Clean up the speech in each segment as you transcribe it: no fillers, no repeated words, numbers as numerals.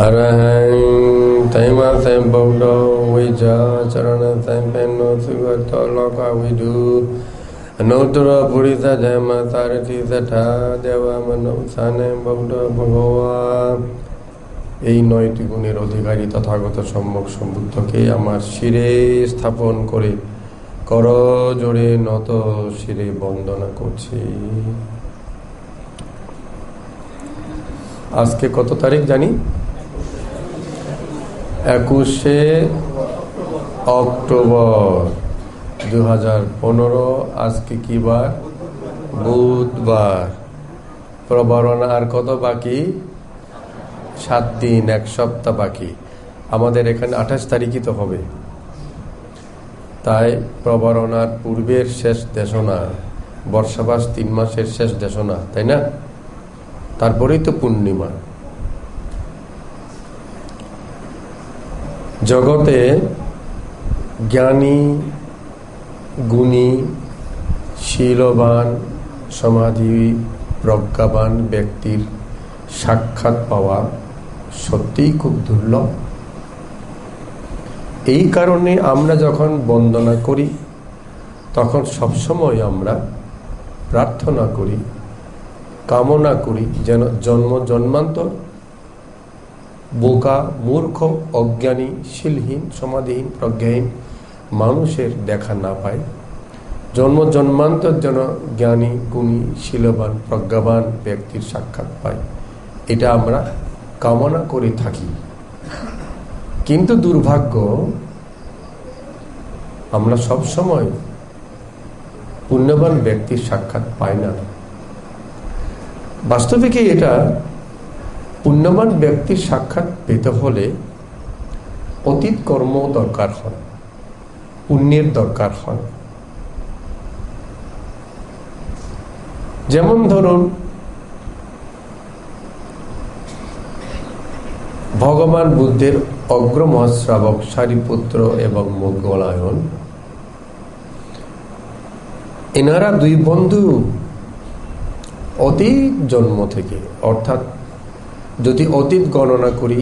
Arahang Taima Tham Bodho Vija Charana Tham Penno Sugata Loka Vidu Anuttara Purisa Dhamma Sarati Satha Deva Mano Sane Bodho Bhagava এই নয়টি গুণের অধিকারী তথাগত সম্যক সম্বুদ্ধকে আমার শিরে স্থাপন করে কর জোড়ে নত শিরে বন্দনা করছি। আজকে কত তারিখ জানি? 21শে অক্টোবর 2015। আজকে কি বার? বুধবার। প্রবরণ আর কত বাকি? 7 দিন, 1 সপ্তাহ বাকি। আমাদের এখানে 28 তারিখই তো হবে। তাই প্রবরণার পূর্বের শেষ দেশনা, বর্ষাবাস 3 মাসের শেষ দেশনা, তাই না? তারপরেই তো পূর্ণিমা। জগতে জ্ঞানী, গুণী, শীলবান, সমাধি প্রজ্ঞাবান ব্যক্তির সাক্ষাৎ পাওয়া সত্যিই খুব দুর্লভ। এই কারণে আমরা যখন বন্দনা করি তখন সবসময় আমরা প্রার্থনা করি, কামনা করি যেন জন্ম জন্মান্তর বোকা, মূর্খ, অজ্ঞানী, শীলহীন, সমাধিহীন, প্রজ্ঞাহীন মানুষের দেখা না পায়। জন্ম জন্মান্তর যেন জ্ঞানী, গুণী, শীলবান, প্রজ্ঞাবান ব্যক্তির সাক্ষাৎ পায়, এটা আমরা কামনা করে থাকি। কিন্তু দুর্ভাগ্য, আমরা সব সময় পুণ্যবান ব্যক্তির সাক্ষাৎ পাই না। বাস্তবে কি এটা পুণ্যবান ব্যক্তির সাক্ষাৎ পেতে হলে অতীত কর্ম দরকার হয়, পুণ্যের দরকার হয়। যেমন ধরুন, ভগবান বুদ্ধের অগ্র মহাশ্রাবক সারিপুত্র এবং মোগলায়ন, এনারা 2 বন্ধু অতীত জন্ম থেকে, অর্থাৎ যদি অতীত গণনা করি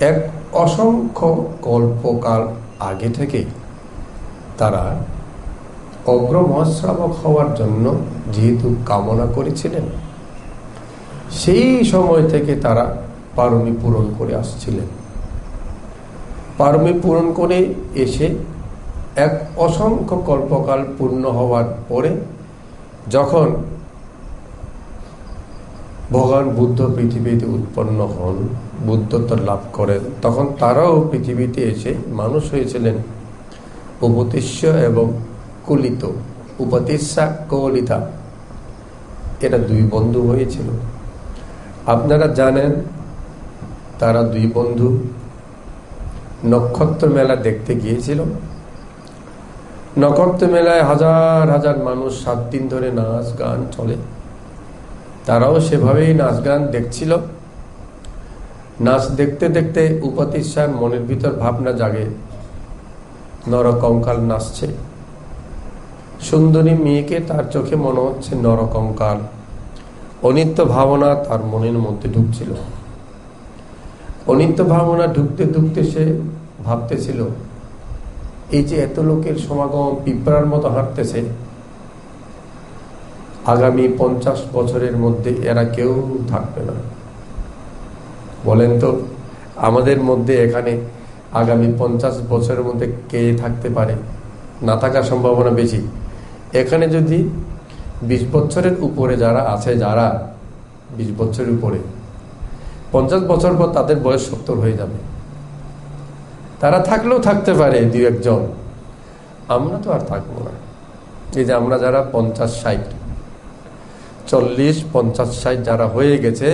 1 অসংখ্য কল্পকাল আগে থেকে তারা অগ্র মহাশ্রাবক হওয়ার জন্য যেহেতু কামনা করেছিলেন, সেই সময় থেকে তারা পারমি পূরণ করে আসছিলেন। পারমি পূরণ করে এসে 1 অসংখ্য কল্পকাল পূর্ণ হওয়ার পরে যখন ভগবান বুদ্ধ পৃথিবীতে উৎপন্ন হন, বুদ্ধত্ব লাভ করেন, তখন তারাও পৃথিবীতে এসে মানুষ হয়েছিলেন উপতিষ্য এবং কুলিত। উপতিষ্যা, কলিতা, এরা 2 বন্ধু হয়েছিল। আপনারা জানেন তারা 2 বন্ধু নক্ষত্র মেলা দেখতে গিয়েছিল। নক্ষত্র মেলায় হাজার হাজার মানুষ 7 দিন ধরে নাচ গান চলে। তারাও সেভাবেই নাচ গান দেখছিল। নাচ দেখতে দেখতে উপতিষ্যার মনের ভিতর ভাবনা জাগে, নরকঙ্কাল নাচছে। সুন্দরী মেয়েকে তার চোখে মনে হচ্ছে নরকঙ্কাল। অনিত্য ভাবনা তার মনের মধ্যে ঢুকছিল। অনিত্য ভাবনা ঢুকতে ঢুকতে সে ভাবতেছিল, এই যে এত লোকের সমাগম পিঁপড়ার মতো হাঁটতেছে, আগামী 50 বছরের মধ্যে এরা কেউ থাকবে না। বলেন তো, আমাদের মধ্যে এখানে আগামী 50 বছরের মধ্যে কে থাকতে পারে? না থাকার সম্ভাবনা বেশি। এখানে যদি 20 বছরের উপরে যারা আছে, যারা 20 বছরের উপরে, 50 বছর পর তাদের বয়স 70 হয়ে যাবে। তারা থাকলেও থাকতে পারে 2-1 জন। আমরা তো আর থাকবো না। এই যে আমরা যারা 50, 60, 40, 50, 60 যারা হয়ে গেছে,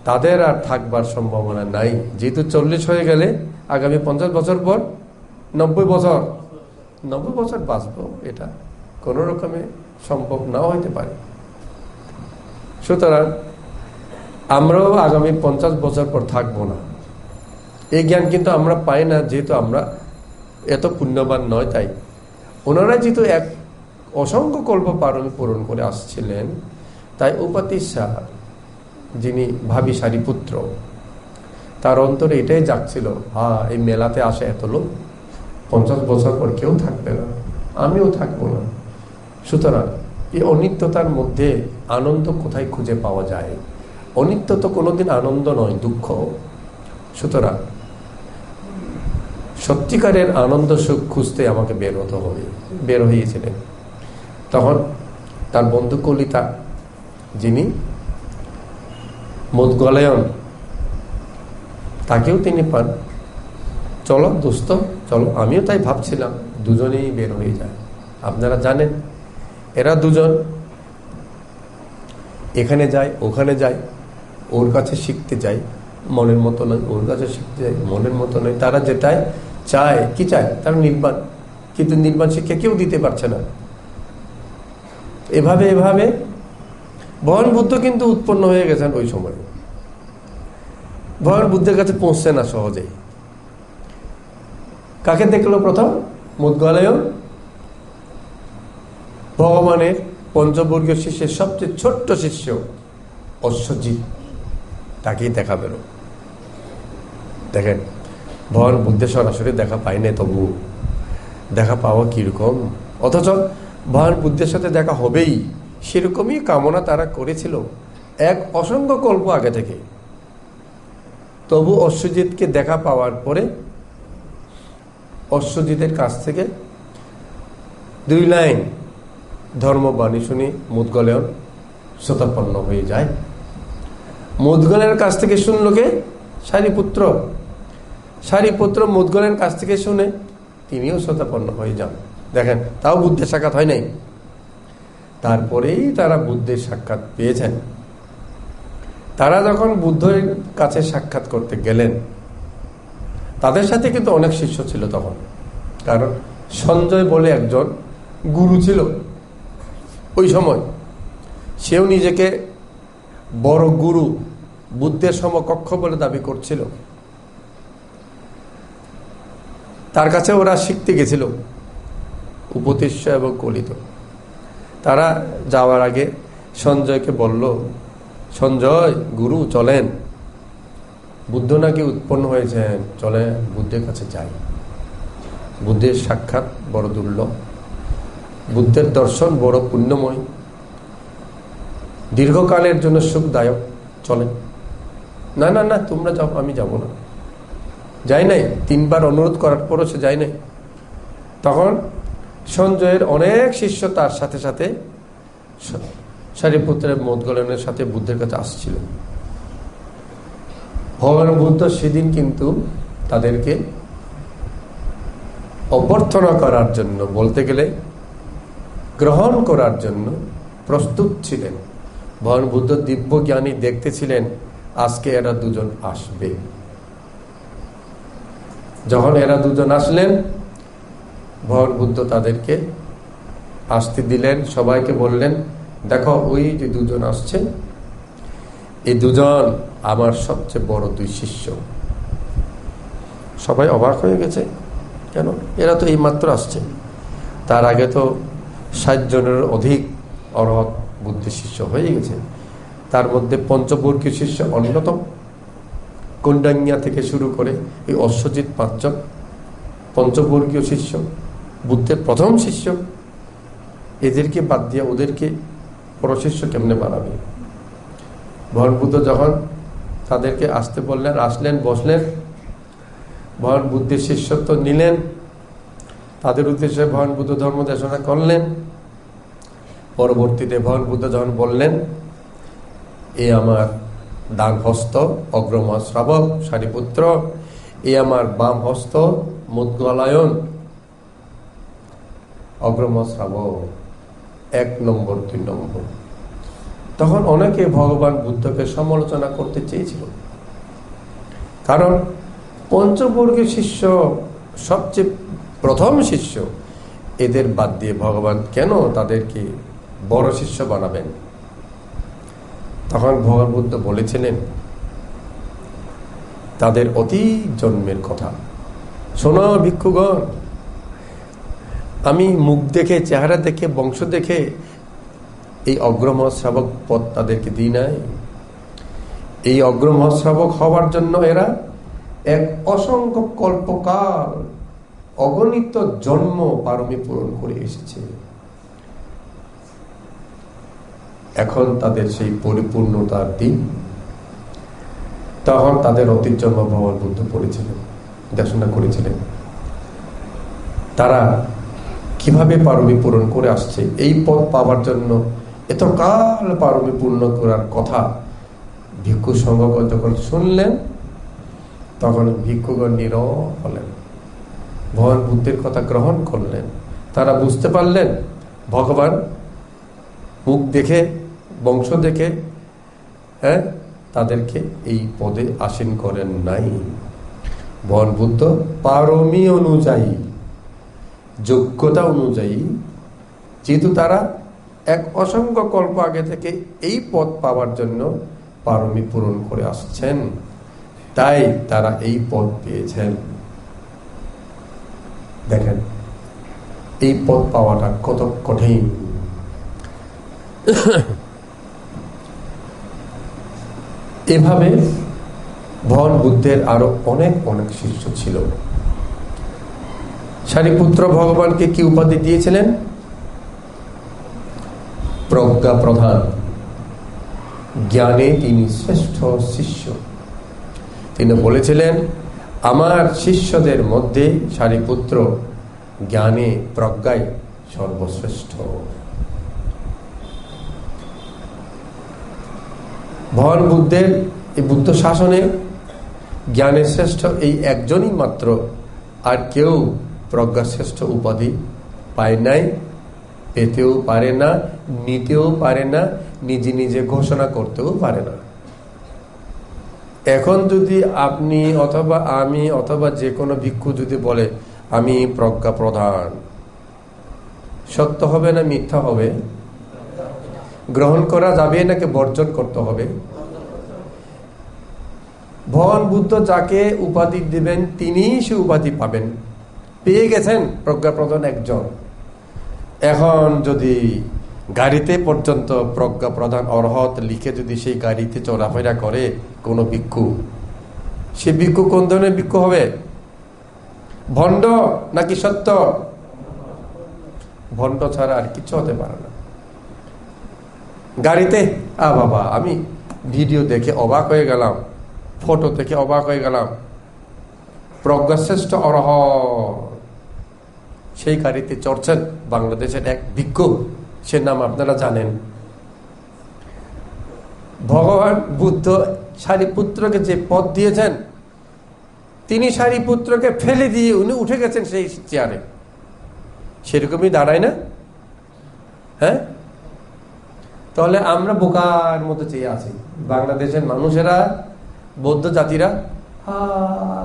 তাদের আর থাকবার সম্ভাবনা নাই। যেহেতু 40 হয়ে গেলে আগামী 50 বছর পর 90 বছর বাঁচবো, এটা কোনো রকমে সম্ভব নাও হইতে পারে। সুতরাং আমরাও আগামী 50 বছর পর থাকবো না। এই জ্ঞান কিন্তু আমরা পাই না, যেহেতু আমরা এত পুণ্যবান নয়। তাই ওনারা যেহেতু 1 অসংখ্য কল্প পারমি পূরণ করে আসছিলেন, তাই উপতিষ্যা যিনি ভাবি সারিপুত্র, তার অন্তরে এটাই জাগছিল, এই মেলাতে আসে এত লোক, 50 বছর পর কেউ থাকবে না, আমিও থাকবো না। সুতরাং এই অনিত্যতার মধ্যে আনন্দ কোথায় খুঁজে পাওয়া যায়? অনিত্য তো কোনোদিন আনন্দ নয়, দুঃখ। সুতরাং সত্যিকারের আনন্দ সুখ খুঁজতে আমাকে বের হতে হবে। বের হয়েছিলেন। তখন তার বন্ধু কলিতা, যিনি মুদগলায়ন, তাকেও তিনি পান। চলো দোস্ত চলো। আমিও তাই ভাবছিলাম দুজনেই বের হয়ে যায়। আপনারা জানেন এরা দুজন এখানে যায় ওখানে যায়, ওর কাছে শিখতে যায়, মনের মতো নয়, ওর কাছে শিখতে যায়, মনের মতো নয়। তারা যেটাই চায়, কি চায়? তারা নির্বাণ, কিন্তু নির্বাণ শিক্ষা কেউ দিতে পারছে না। এভাবে এভাবে ভগবান বুদ্ধ কিন্তু উৎপন্ন হয়ে গেছেন ওই সময়। ভগবান বুদ্ধের কাছে পৌঁছছে না সহজেই। কাকে দেখলো প্রথম? মুদগলায়ন, ভগবানের পঞ্চবর্গীয় শিষ্যের সবচেয়ে ছোট্ট শিষ্য অশ্বজিৎ, তাকেই দেখা পেল। দেখেন, ভগবান বুদ্ধের সরাসরি দেখা পাইনি, তবু দেখা পাওয়া কিরকম। অথচ ভগবান বুদ্ধের সাথে দেখা হবেই সেরকমই কামনা তারা করেছিল এক অসংখ্য কল্প আগে থেকে। তবু অশ্বজিৎকে দেখা পাওয়ার পরে অশ্বজিতের কাছ থেকে 2 লাইন ধর্মবাণী শুনি মুদগলায়ন শতপন্ন হয়ে যায়। মুদগলায়নের কাছ থেকে শুনল কে? সারিপুত্র। সারিপুত্র মুদগলায়নের কাছ থেকে শুনে তিনিও শতপন্ন হয়ে যান। দেখেন, তাও বুদ্ধের সাক্ষাৎ হয় নাই। তারপরেই তারা বুদ্ধের সাক্ষাৎ পেয়েছেন। তারা যখন বুদ্ধের কাছে সাক্ষাৎ করতে গেলেন, তাদের সাথে কিন্তু অনেক শিষ্য ছিল তখন। কারণ সঞ্জয় বলে একজন গুরু ছিল ওই সময়, সেও নিজেকে বড় গুরু, বুদ্ধের সমকক্ষ বলে দাবি করছিল। তার কাছে ওরা শিখতে গেছিল উপদেশ্য এবং কলিত। তারা যাওয়ার আগে সঞ্জয়কে বলল, সঞ্জয় গুরু চলেন, বুদ্ধ নাকি উৎপন্ন হয়েছেন, চলে বুদ্ধের কাছে যাই। বুদ্ধের সাক্ষাৎ বড় দুর্লভ, বুদ্ধের দর্শন বড় পুণ্যময়, দীর্ঘকালের জন্য সুখদায়ক, চলেন। না না না, তোমরা যাও, আমি যাব না। যাই নাই, 3 বার অনুরোধ করার পরও সে যায় নাই। তখন সঞ্জয়ের অনেক শিষ্য তার সাথে সাথে সারিপুত্রের মুদগলায়নের সাথে বুদ্ধের কাছে আসছিল। ভগবান বুদ্ধ সেদিন কিন্তু তাদেরকে অভ্যর্থনা করার জন্য, বলতে গেলে গ্রহণ করার জন্য প্রস্তুত ছিলেন। ভগবান বুদ্ধ দিব্য জ্ঞানী দেখতেছিলেন আজকে এরা দুজন আসবে। যখন এরা দুজন আসলেন, ভগবান বুদ্ধ তাদেরকে আসতে দিলেন। সবাইকে বললেন, দেখো ওই যে দুজন আসছে, এই দুজন আমার সবচেয়ে বড় 2 শিষ্য। সবাই অবাক হয়ে গেছে, কেন? এরা তো এই মাত্র আসছে। তার আগে তো 60 জনের অধিক অরহত বুদ্ধের শিষ্য হয়ে গেছে। তার মধ্যে পঞ্চবর্গীয় শিষ্য অন্যতম। কুণ্ডাঙ্গিয়া থেকে শুরু করে এই অশ্বজিৎ 5 জন পঞ্চবর্গীয় শিষ্য, বুদ্ধের প্রথম শিষ্য। এদেরকে বাদ দিয়ে ওদেরকে পরশিষ্য কেমনে বানাবে? ভগবান বুদ্ধ যখন তাদেরকে আসতে বললেন, আসলেন, বসলেন, ভগবান বুদ্ধের শিষ্যত্ব নিলেন। তাদের উদ্দেশ্যে ভগবান বুদ্ধ ধর্ম দেশনা করলেন। পরবর্তীতে ভগবান বুদ্ধ যখন বললেন, এ আমার ডান হস্ত অগ্রমা শ্রাবক সারিপুত্র, এ আমার বাম হস্ত মুদগলায়ন অগ্রমা শ্রাবক, 1 নম্বর 2 নম্বর। তখন অনেকে ভগবান বুদ্ধকে সমালোচনা করতে চেয়েছিল, কারণ পঞ্চবর্গীয় শিষ্য সবচেয়ে প্রথম শিষ্য, এদের বাদ দিয়ে ভগবান কেন তাদেরকে বড় শিষ্য বানাবেন? তখন ভগবান বুদ্ধ বলেছিলেন তাদের অতীত জন্মের কথা। শোনো ভিক্ষুগণ, আমি মুখ দেখে, চেহারা দেখে, বংশ দেখে এই অগ্রমহৎ পদ তাদেরকে দিই নাই। এই অগ্রমহৎ হওয়ার জন্য এরা এক অসংখ্য কল্পকাল অগণিত জন্ম পারমি পূরণ করে এসেছে। এখন তাদের সেই পরিপূর্ণতার দিন। তখন তাদের অতীত জন্ম ভগবান বুদ্ধ পড়েছিলেন, দেশনা করেছিলেন তারা কিভাবে পারমি পূরণ করে আসছে। এই পথ পাওয়ার জন্য এত কাল পারমি পূর্ণ করার কথা ভিক্ষু সংঘগণ যখন শুনলেন, তখন ভিক্ষুগণ নীরব হলেন, ভগবান বুদ্ধের কথা গ্রহণ করলেন। তারা বুঝতে পারলেন ভগবান মুখ দেখে, বংশ দেখে তাদেরকে এই পদে আসীন করেন নাই। ভগবান বুদ্ধ পারমি অনুযায়ী, যোগ্যতা অনুযায়ী, যেহেতু তারা এক অসংখ্য কল্প আগে থেকে এই পদ পাওয়ার জন্য পারমি পূরণ করে আসছেন, তাই তারা এই পদ পেয়েছেন। দেখেন এই পদ পাওয়াটা কত কঠিন। এভাবে ভগবান বুদ্ধের আরো অনেক অনেক শিষ্য ছিল। সারিপুত্র ভগবানকে কি উপাধি দিয়েছিলেন? প্রজ্ঞা প্রধান, জ্ঞানে তিনি শ্রেষ্ঠ শিষ্য। তিনি বলেছিলেন, আমার শিষ্যদের মধ্যে সারিপুত্র জ্ঞানে প্রজ্ঞায় সর্বশ্রেষ্ঠ। ভগবান বুদ্ধের এই বুদ্ধ শাসনে জ্ঞানের শ্রেষ্ঠ এই একজনই মাত্র, আর কেউ প্রজ্ঞা শ্রেষ্ঠ উপাধি পায় নাই, পেতেও পারে না, নিতেও পারে না, নিজে নিজে ঘোষণা করতেও পারে না। এখন যদি আপনি অথবা আমি অথবা যে কোনো ভিক্ষু যদি বলে আমি প্রজ্ঞা প্রধান, সত্য হবে না মিথ্যা হবে? গ্রহণ করা যাবে নাকি বর্জন করতে হবে? ভগবান বুদ্ধ যাকে উপাধি দিবেন তিনিই সে উপাধি পাবেন, পেয়ে গেছেন প্রজ্ঞা প্রধান একজন। এখন যদি গাড়িতে পর্যন্ত প্রজ্ঞা প্রধান অর্হত লিখে যদি সেই গাড়িতে চলাফেরা করে কোনো ভিক্ষু, সে ভিক্ষু কোন ধরনের ভিক্ষু হবে? ভণ্ড নাকি সত্য? ভণ্ড ছাড়া আর কিছু হতে পারে না। গাড়িতে বাবা আমি ভিডিও দেখে অবাক হয়ে গেলাম, ফটো দেখে অবাক হয়ে গেলাম, প্রজ্ঞাশ্রেষ্ঠ অরহ সেই গাড়িতে চড়ছেন বাংলাদেশের এক ভিক্ষু, সে নাম আপনারা জানেন। ভগবান বুদ্ধ সারিপুত্রকে যে পদ দিয়েছেন, তিনি সারিপুত্রকে ফেলে দিয়ে উনি উঠে গেছেন সেই চেয়ারে। সেরকমই দাঁড়ায় না? হ্যাঁ, তাহলে আমরা বোকার মতো চেয়ে আছি। বাংলাদেশের মানুষেরা, বৌদ্ধ জাতিরা হা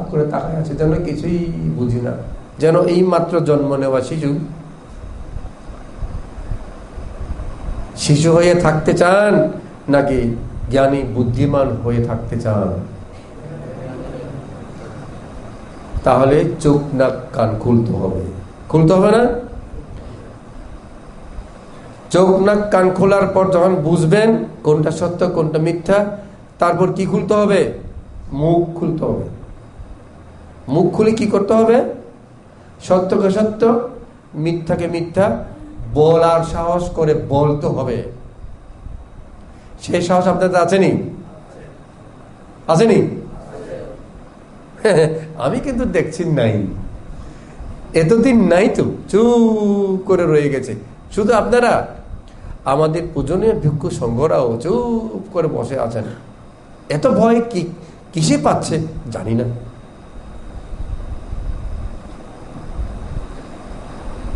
করে তাকায় আছে, যেন কিছুই বুঝি না, যেন এই মাত্র জন্ম নেওয়া শিশু হয়ে থাকতে চান নাকি জ্ঞানী বুদ্ধিমান হয়ে থাকতে চান? তাহলে চোখ নাক কান খুলতে হবে, খুলতে হবে না? চোখ নাক কান খোলার পর যখন বুঝবেন কোনটা সত্য কোনটা মিথ্যা, তারপর কি খুলতে হবে? মুখ খুলতে হবে। মুখ খুলে কি করতে হবে? সত্যকে সত্য, মিথ্যাকে মিথ্যা বলার সাহস করে বলতে হবে। সেই সাহস আপনাদের আছেনি? আসেনি? আমি কিন্তু দেখছি নাই, এতদিন নাই তো, চুপ করে রয়ে গেছে। শুধু আপনারা, আমাদের পূজনীয় ভিক্ষু সংঘরাও চুপ করে বসে আছেন। এত ভয় কি কিসে পাচ্ছে জানি না।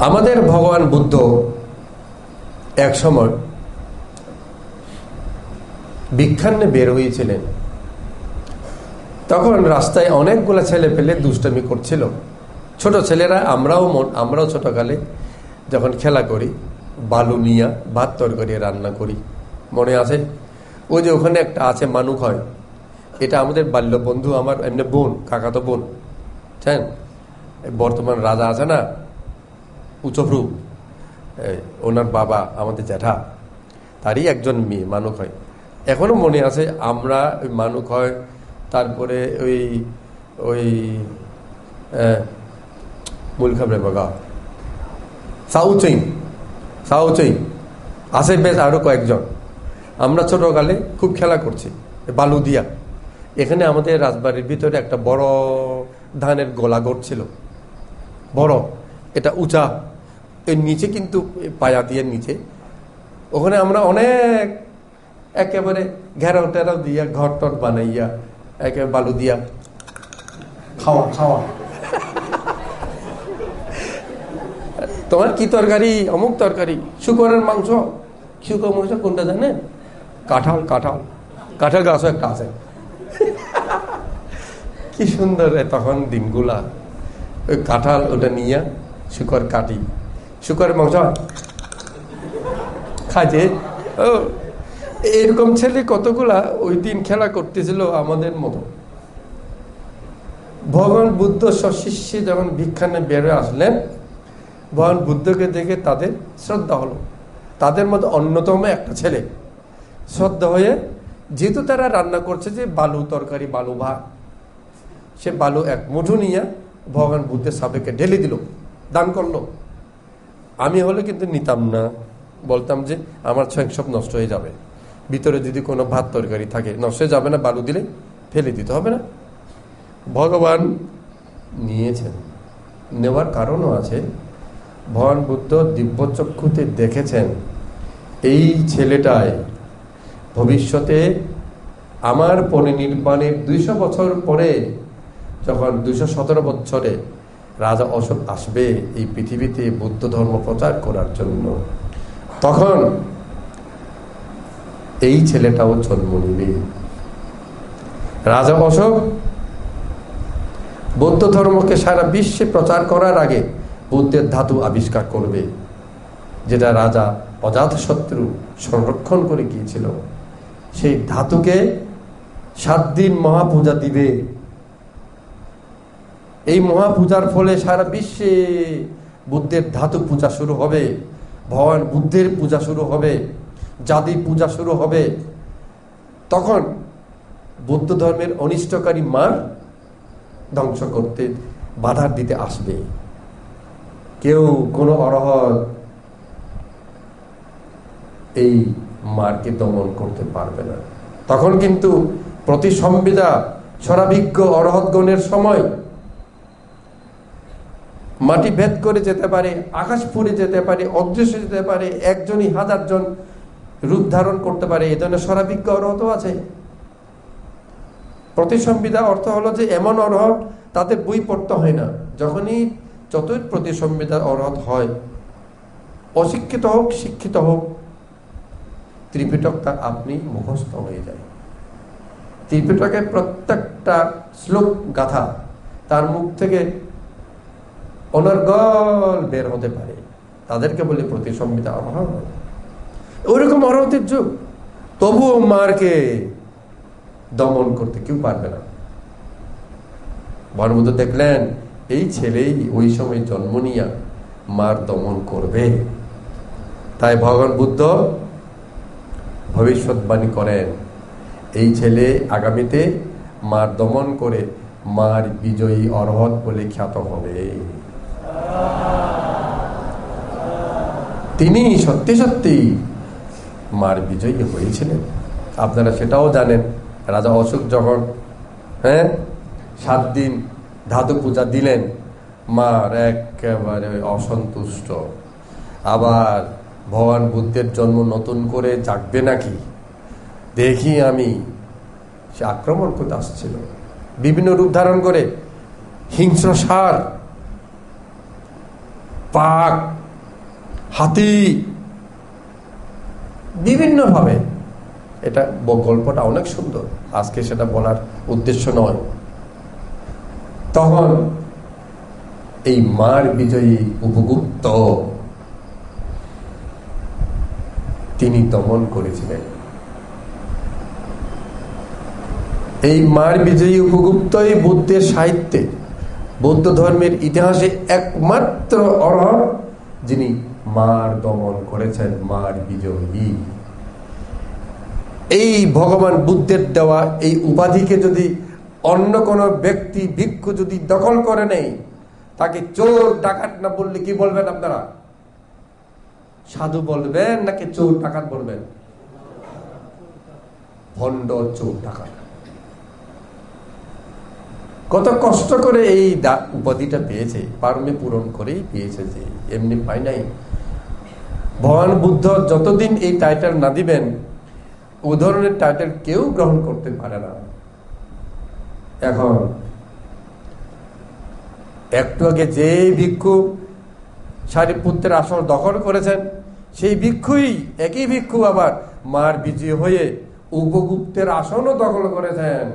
আমাদের ভগবান বুদ্ধ এক সময় ভিক্ষান্নে বের হয়েছিলেন। তখন রাস্তায় অনেকগুলো ছেলে পেলে দুষ্টামি করছিল। ছোট ছেলেরা, আমরাও ছোটকালে যখন খেলা করি, বালু নিয়ে ভাত তরকারি রান্না করি, মনে আছে? ওই যে ওখানে একটা আছে মানুক হয়, এটা আমাদের বাল্য বন্ধু, আমার এমনি বোন, কাকাতো বোন, বুঝছেন? বর্তমান রাজা আছে না, উচ্চভ্রু, ওনার বাবা আমাদের জ্যাঠা, তারই একজন মেয়ে মানুক হয়। এখনো মনে আছে, আমরা ওই মানুক হয়, তারপরে ওই ওই মূল খাবরে বাগা সাউচই আছে বেশ আরো কয়েকজন। আমরা ছোটকালে খুব খেলা করছি বালু দিয়া। এখানে আমাদের রাজবাড়ির ভিতরে একটা বড় ধানের গোলা ছিল, বড়, এটা উঁচা, এর নিচে কিন্তু পায়া দিয়ে নিচে, ওখানে আমরা অনেক একেবারে ঘেরাও টেরাও দিয়া ঘর টর বানাইয়া একেবারে বালু দিয়া খাওয়া। তোমার কি তরকারি? অমুক তরকারি, শুকরের মাংস। শুকর মাংস কোনটা জানেন? কাঁঠাল গাছ একটা আছে। কি সুন্দর তখন দিনগুলা। ওই কাঁঠাল ওটা নিয়ে শুকর কাটি, শুকরের মাংস খাইছে। ও এরকম ছেলে কতগুলা ওই দিন খেলা করতেছিল আমাদের মতো। ভগবান বুদ্ধ শিষ্যে যখন ভিক্ষানে বেরোয় আসলেন, ভগবান বুদ্ধকে দেখে তাদের শ্রদ্ধা হলো। তাদের মধ্যে অন্যতম একটা ছেলে শ্রদ্ধা হয়ে, যেহেতু তারা রান্না করছে যে বালু তরকারি, বালু ভাত, সে বালু এক মুঠো নিয়ে ভগবান বুদ্ধের সাবেকে ঢেলে দিল, দান করলো। আমি হলে কিন্তু নিতাম না, বলতাম যে আমার সব নষ্ট হয়ে যাবে, ভিতরে যদি কোনো ভাত তরকারি থাকে নষ্ট হয়ে যাবে না, বালু দিলে ফেলে দিতে হবে না। ভগবান নিয়েছেন, নেওয়ার কারণও আছে। ভগবান বুদ্ধ দিব্যচক্ষুতে দেখেছেন এই ছেলেটায় ভবিষ্যতে আমার পরিনির্বাণের 200 বছর পরে, যখন 217 বছরে রাজা অশোক আসবে এই পৃথিবীতে বুদ্ধ ধর্ম প্রচার করার জন্য, তখন এই ছেলেটাও জন্ম নিবে। রাজা অশোক বৌদ্ধ ধর্মকে সারা বিশ্বে প্রচার করার আগে বুদ্ধের ধাতু আবিষ্কার করবে, যেটা রাজা অজাতশত্রু সংরক্ষণ করে গিয়েছিল। সেই ধাতুকে 7 দিন মহাপূজা দিবে। এই মহাপূজার ফলে সারা বিশ্বে বুদ্ধের ধাতু পূজা শুরু হবে, ভগবান বুদ্ধের পূজা শুরু হবে, জাতি পূজা শুরু হবে। তখন বৌদ্ধ ধর্মের অনিষ্টকারী মার ধ্বংস করতে, বাধা দিতে আসবে। কেউ কোনো অরহত এই মারকে দমন করতে পারবে না। তখন কিন্তু প্রতি সংবিদা সরাভিজ্ঞ অরহতগণের সময় মাটি ভেদ করে যেতে পারে, আকাশ পুড়ে যেতে পারে, অদৃশ্য যেতে পারে, একজনই 1000 জন রূপ ধারণ করতে পারে। এই ধরনের সরাভিজ্ঞ অরহত আছে। প্রতিসংবিদা অর্থ হলো যে এমন অরহত তাদের বই পড়তে হয় না। যখনই যতই প্রতিসংবিদার অরহত হয়, অশিক্ষিত হোক শিক্ষিত হোক, ত্রিপিটক তার আপনি মুখস্থ হয়ে যায়। ত্রিপিটকের প্রত্যেকটা শ্লোক গাথা তার মুখ থেকে অনর্গল বের হতে পারে। তাদেরকে বলে প্রতিসংবিদা অরহত। ওইরকম অরহতের যুগ। তবুও মারকে দমন করতে কেউ পারবে না। বর্মুদ দেখলেন এই ছেলেই ওই সময় জন্ম নিয়া মার দমন করবে। তাই ভগবান বুদ্ধ ভবিষ্যৎবাণী করেন, এই ছেলে আগামীতে মার দমন করে মার বিজয়ী অরহত বলে খ্যাত হবে। তিনি সত্যি সত্যি মার বিজয়ী হয়েছিলেন। আপনারা সেটাও জানেন। রাজা অশোক যখন 7 দিন ধাতু পূজা দিলেন, মার একেবারে অসন্তুষ্ট। আবার ভগবান বুদ্ধের জন্ম নতুন করে জাগবে নাকি দেখি আমি, সে আক্রমণ করতে আসছিল বিভিন্ন রূপ ধারণ করে। হিংস্র ষাঁড়, বাঘ, হাতি, বিভিন্ন ভাবে। এটা গল্পটা অনেক সুন্দর, আজকে সেটা বলার উদ্দেশ্য নয়। তখন এই মার বিজয়ী উপগুপ্ত তিনি দমন করেছিলেন। এই মার বিজয়ী উপগুপ্তই বুদ্ধের সাহিত্যে, বৌদ্ধ ধর্মের ইতিহাসে একমাত্র অরহত যিনি মার দমন করেছেন, মার বিজয়ী। এই ভগবান বুদ্ধের দেওয়া এই উপাধিকে যদি অন্য কোন ব্যক্তি ভিক্ষু যদি দখল করে নেই, তাকে চোর ডাকাত না বললে কি বলবেন আপনারা? সাধু বলবেন নাকি চোর ডাকাত বলবেন? ভণ্ড চোর ডাকাত। কত কষ্ট করে এই উপাধিটা পেয়েছে, পারমে পূরণ করেই পেয়েছে, যে এমনি পাই নাই। ভগবান বুদ্ধ যতদিন এই টাইটেল না দিবেন, ও ধরনের টাইটেল কেউ গ্রহণ করতে পারে না। এখন একটু আগে যে ভিক্ষু সারিপুত্রের আসন দখল করেছেন, সেই ভিক্ষুই, একই ভিক্ষু আবার মার বিজয়ী হয়ে উপগুপ্তের আসনও দখল করেছেন।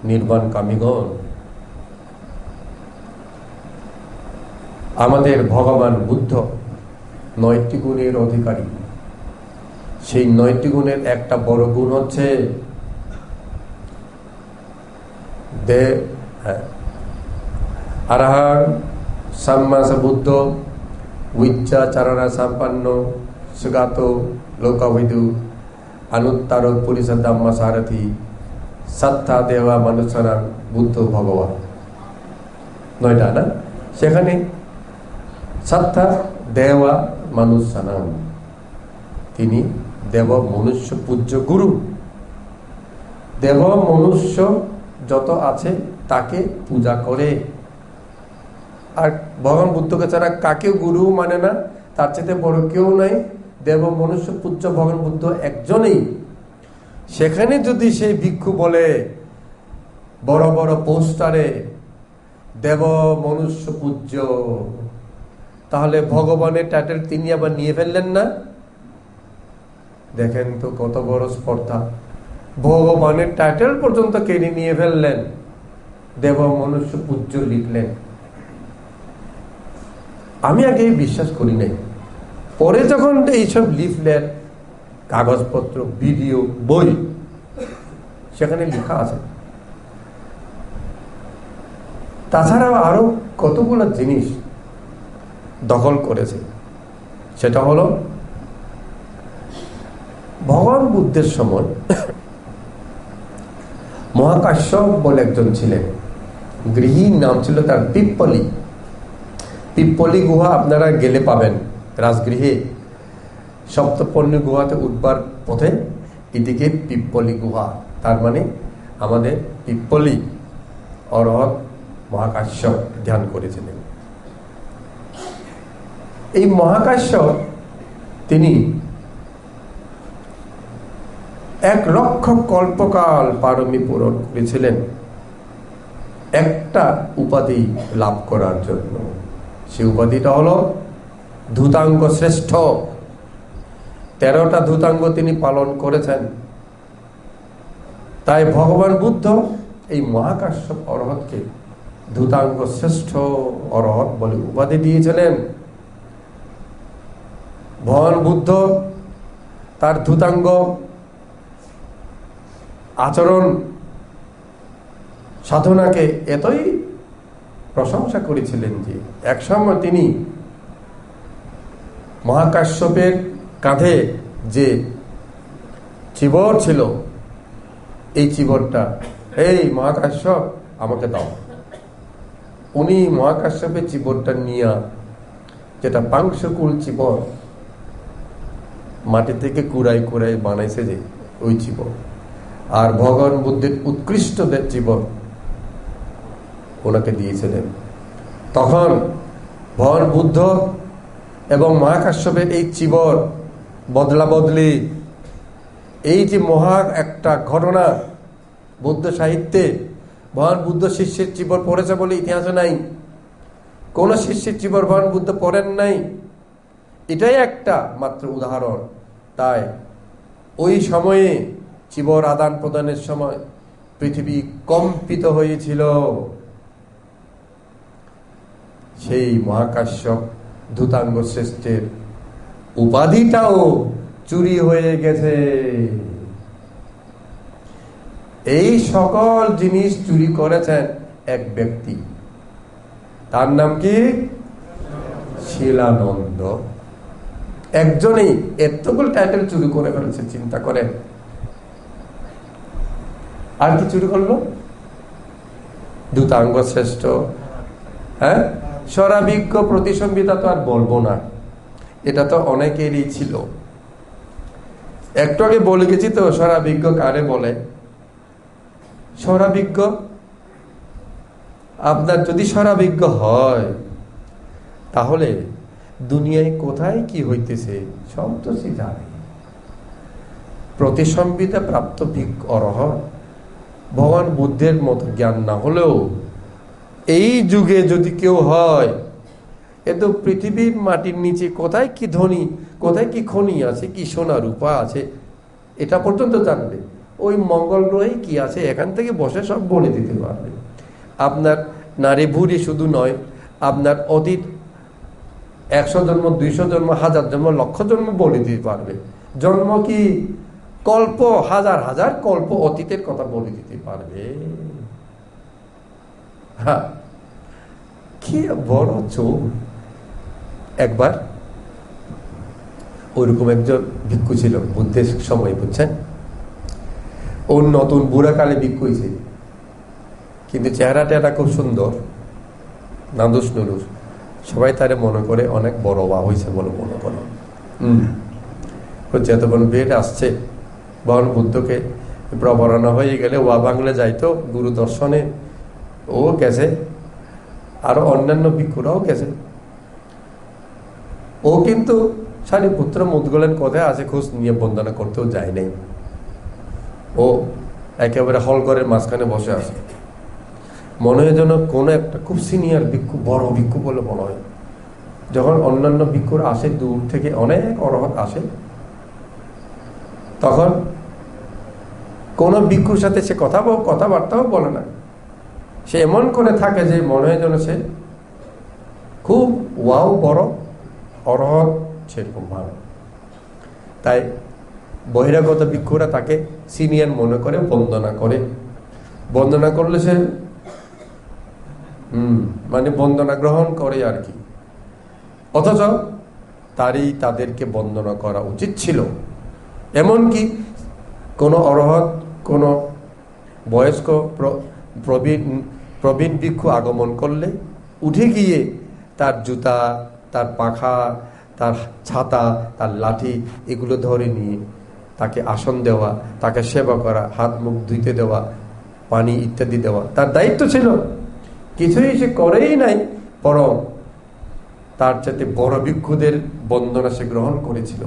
নির্বাণ কামীগণ, আমাদের ভগবান বুদ্ধ 9টি গুণের অধিকারী। সেই 9টি গুণের একটা বড় গুণ হচ্ছে আরহাং সাম্মা বুদ্ধ উচ্চাচারণা সম্পন্ন সুগাত লোকবিদু অনুত্তর পুরুষ ধম্ম সারথি সত্তা দেবা মনুষ্যনাং বুদ্ধ ভগবান। 9টা না? সেখানে সত্তা দেবা মনুষ্যনাং, তিনি দেব মনুষ্য পূজ্য গুরু। দেব মনুষ্য যত আছে তাকে পূজা করে, আর ভগবান বুদ্ধকে ছাড়া কাকেও গুরু মানে না, তার চেয়ে বড় কেউ নাই। দেব মনুষ্য পূজ্য ভগবান বুদ্ধ একজনই। সেখানে যদি সেই ভিক্ষু বলে বড় বড় পোস্টারে দেব মনুষ্য পূজ্য, তাহলে ভগবানের টাইটেল তিনি আবার নিয়ে ফেললেন না? দেখেন তো কত বড় স্পর্ধা। ভগবানের টাইটেল পর্যন্ত কেড়ে নিয়ে ফেললেন, দেব মনুষ্য পূজ্য লিখলেন। আমি আগে বিশ্বাস করি নাই, পরে যখন এইসব লিফলেট, কাগজপত্র, ভিডিও, বই সেখানে লেখা আছে। তাছাড়াও আরো কতগুলো জিনিস দখল করেছে। সেটা হলো ভগবান বুদ্ধের সময় মহাকাশ্যপ বলে একজন ছিলেন, গৃহী, নাম ছিল তার পিপ্পলি। পিপ্পলি গুহা আপনারা গেলে পাবেন, রাজগৃহে সপ্তপর্ণী গুহাতে উঠবার পথে এদিকে পিপ্পলি গুহা। তার মানে আমাদের পিপ্পলি অরহত মহাকাশ্যপ ধ্যান করেছিলেন। এই মহাকাশ্যপ তিনি 1,00,000 কল্পকাল পারমি পূরণ করেছিলেন একটা উপাধি লাভ করার জন্য। সেই উপাধিটা হলো ধূতাঙ্গ শ্রেষ্ঠ। 13টা ধূতাঙ্গ তিনি পালন করেছেন। তাই ভগবান বুদ্ধ এই মহাকাশ্যপ অরহতকে ধূতাঙ্গ শ্রেষ্ঠ অরহত বলে উপাধি দিয়েছিলেন। ভগবান বুদ্ধ তার ধূতাঙ্গ আচরণ সাধনাকে এতই প্রশংসা করেছিলেন যে একসময় তিনি মহাকাশ্যপের কাঁধে যে চিবর ছিল, এই চিবরটা, এই মহাকাশ্যপ আমাকে দাও। উনি মহাকাশ্যপের চিবরটা নিয়ে, যেটা পাংশকুল চিবর, মাটি থেকে কুড়াই কুড়াই বানাইছে যে ওই চিবর, আর ভগবান বুদ্ধের উৎকৃষ্ট চিবর ওনাকে দিয়েছিলেন। তখন ভগবান বুদ্ধ এবং মহাকাশ্যপের এই চিবর বদলা বদলি, এই যে মহা একটা ঘটনা বৌদ্ধ সাহিত্যে, ভগবান বুদ্ধ শিষ্যের চিবর পড়েছে বলে ইতিহাসে নাই। কোন শিষ্যের চিবর ভগবান বুদ্ধ পড়েন নাই, এটাই একটা মাত্র উদাহরণ। তাই ওই সময়ে চিবর আদান প্রদানের সময় পৃথিবী কম্পিত হয়েছিল। সেই মহাকাশ্যপ ধূতাঙ্গ শ্রেষ্ঠের উপাধিটাও চুরি হয়ে গেছে। এই সকল জিনিস চুরি করেছেন এক ব্যক্তি, তার নাম কি? শিলানন্দ। একজনেই এতগুলো টাইটেল চুরি করে ফেলেছে, চিন্তা করেন। আর কি চুরি করলো? দ্রুতাঙ্গ শ্রেষ্ঠ, হ্যাঁ, স্বরাবিজ্ঞ প্রতিসংবিতা তো আর বলবো না, এটা তো অনেকেরই ছিল। একটু আগে বলে গেছি তো স্বরাবিজ্ঞ কারে বলে। স্বরাবিজ্ঞ, আপনার যদি স্বরাবিজ্ঞ হয় তাহলে দুনিয়ায় কোথায় কি হইতেছে সব তো সে জানে। প্রতিসংবিতা প্রাপ্ত অরহৎ ভগবান বুদ্ধের মতো জ্ঞান না হলেও এই যুগে যদি কেউ হয়, এ তো পৃথিবীর মাটির নিচে কোথায় কি ধনী, কোথায় কি খনি আছে, কি সোনা রূপা আছে, এটা পর্যন্ত জানবে। ওই মঙ্গল গ্রহে কি আছে এখান থেকে বসে সব বলে দিতে পারবে। আপনার নারী ভুঁড়ি শুধু নয়, আপনার অতীত 100 জন্ম, 200 জন্ম, 1000 জন্ম, লক্ষ জন্ম বলে দিতে পারবে। জন্ম কি কল্প, হাজার হাজার কল্প অতীতের কথা বলে দিতে পারবে। হ্যাঁ, কি বড় চোখ। একবার ওইরকম একজন ভিক্ষু ছিল বুদ্ধের সময়, বুঝছেন, ওর নতুন বুড়াকালে ভিক্ষু হয়েছে, কিন্তু চেহারা টেহারা খুব সুন্দর, নাদুস নুদুস, সবাই তারে মনে করে অনেক বড় বা হয়েছে বলে মনে করে। হচ্ছে তখন বেড আসছে, ভগবান বুদ্ধকে প্রবরণা হয়ে গেলে ওয়া বাংলা যাইতো গুরু দর্শনে, ও গেছে, আরো অন্যান্য ভিক্ষুরাও গেছে। ও কিন্তু সারিপুত্র মুদগলের কথায় আছে, খোঁজ নিয়ে বন্দনা করতেও যায় নাই। ও একেবারে হলঘরের মাঝখানে বসে আছে, মনে হয় যেন কোনো একটা খুব সিনিয়র ভিক্ষু, বড় ভিক্ষু বলে মনে হয়। যখন অন্যান্য ভিক্ষুরা আসে, দূর থেকে অনেক অরহৎ আসে, তখন কোন ভিক্ষুর সাথে সে কথাবার্তাও বলে না। সে এমন করে থাকে যে মনে হয় যেন সে খুব ওয়াও বড় অরহৎ, সেরকম ভাবে। তাই বহিরাগত ভিক্ষুরা তাকে সিনিয়র মনে করে বন্দনা করে। বন্দনা করলে সে মানে বন্দনা গ্রহণ করে আর কি। অথচ তাদেরকে বন্দনা করা উচিত ছিল। এমনকি কোন অরহৎ, কোন বয়স্ক প্রবীণ ভিক্ষু আগমন করলে উঠে গিয়ে তার জুতা, তার পাখা, তার ছাতা, তার লাঠি এগুলো ধরে নিয়ে তাকে আসন দেওয়া, তাকে সেবা করা, হাত মুখ ধুইতে দেওয়া, পানি ইত্যাদি দেওয়া তার দায়িত্ব ছিল। কিছুই সে করেই নাই, বরং তার চাইতে বড় ভিক্ষুদের বন্দনা সে গ্রহণ করেছিল।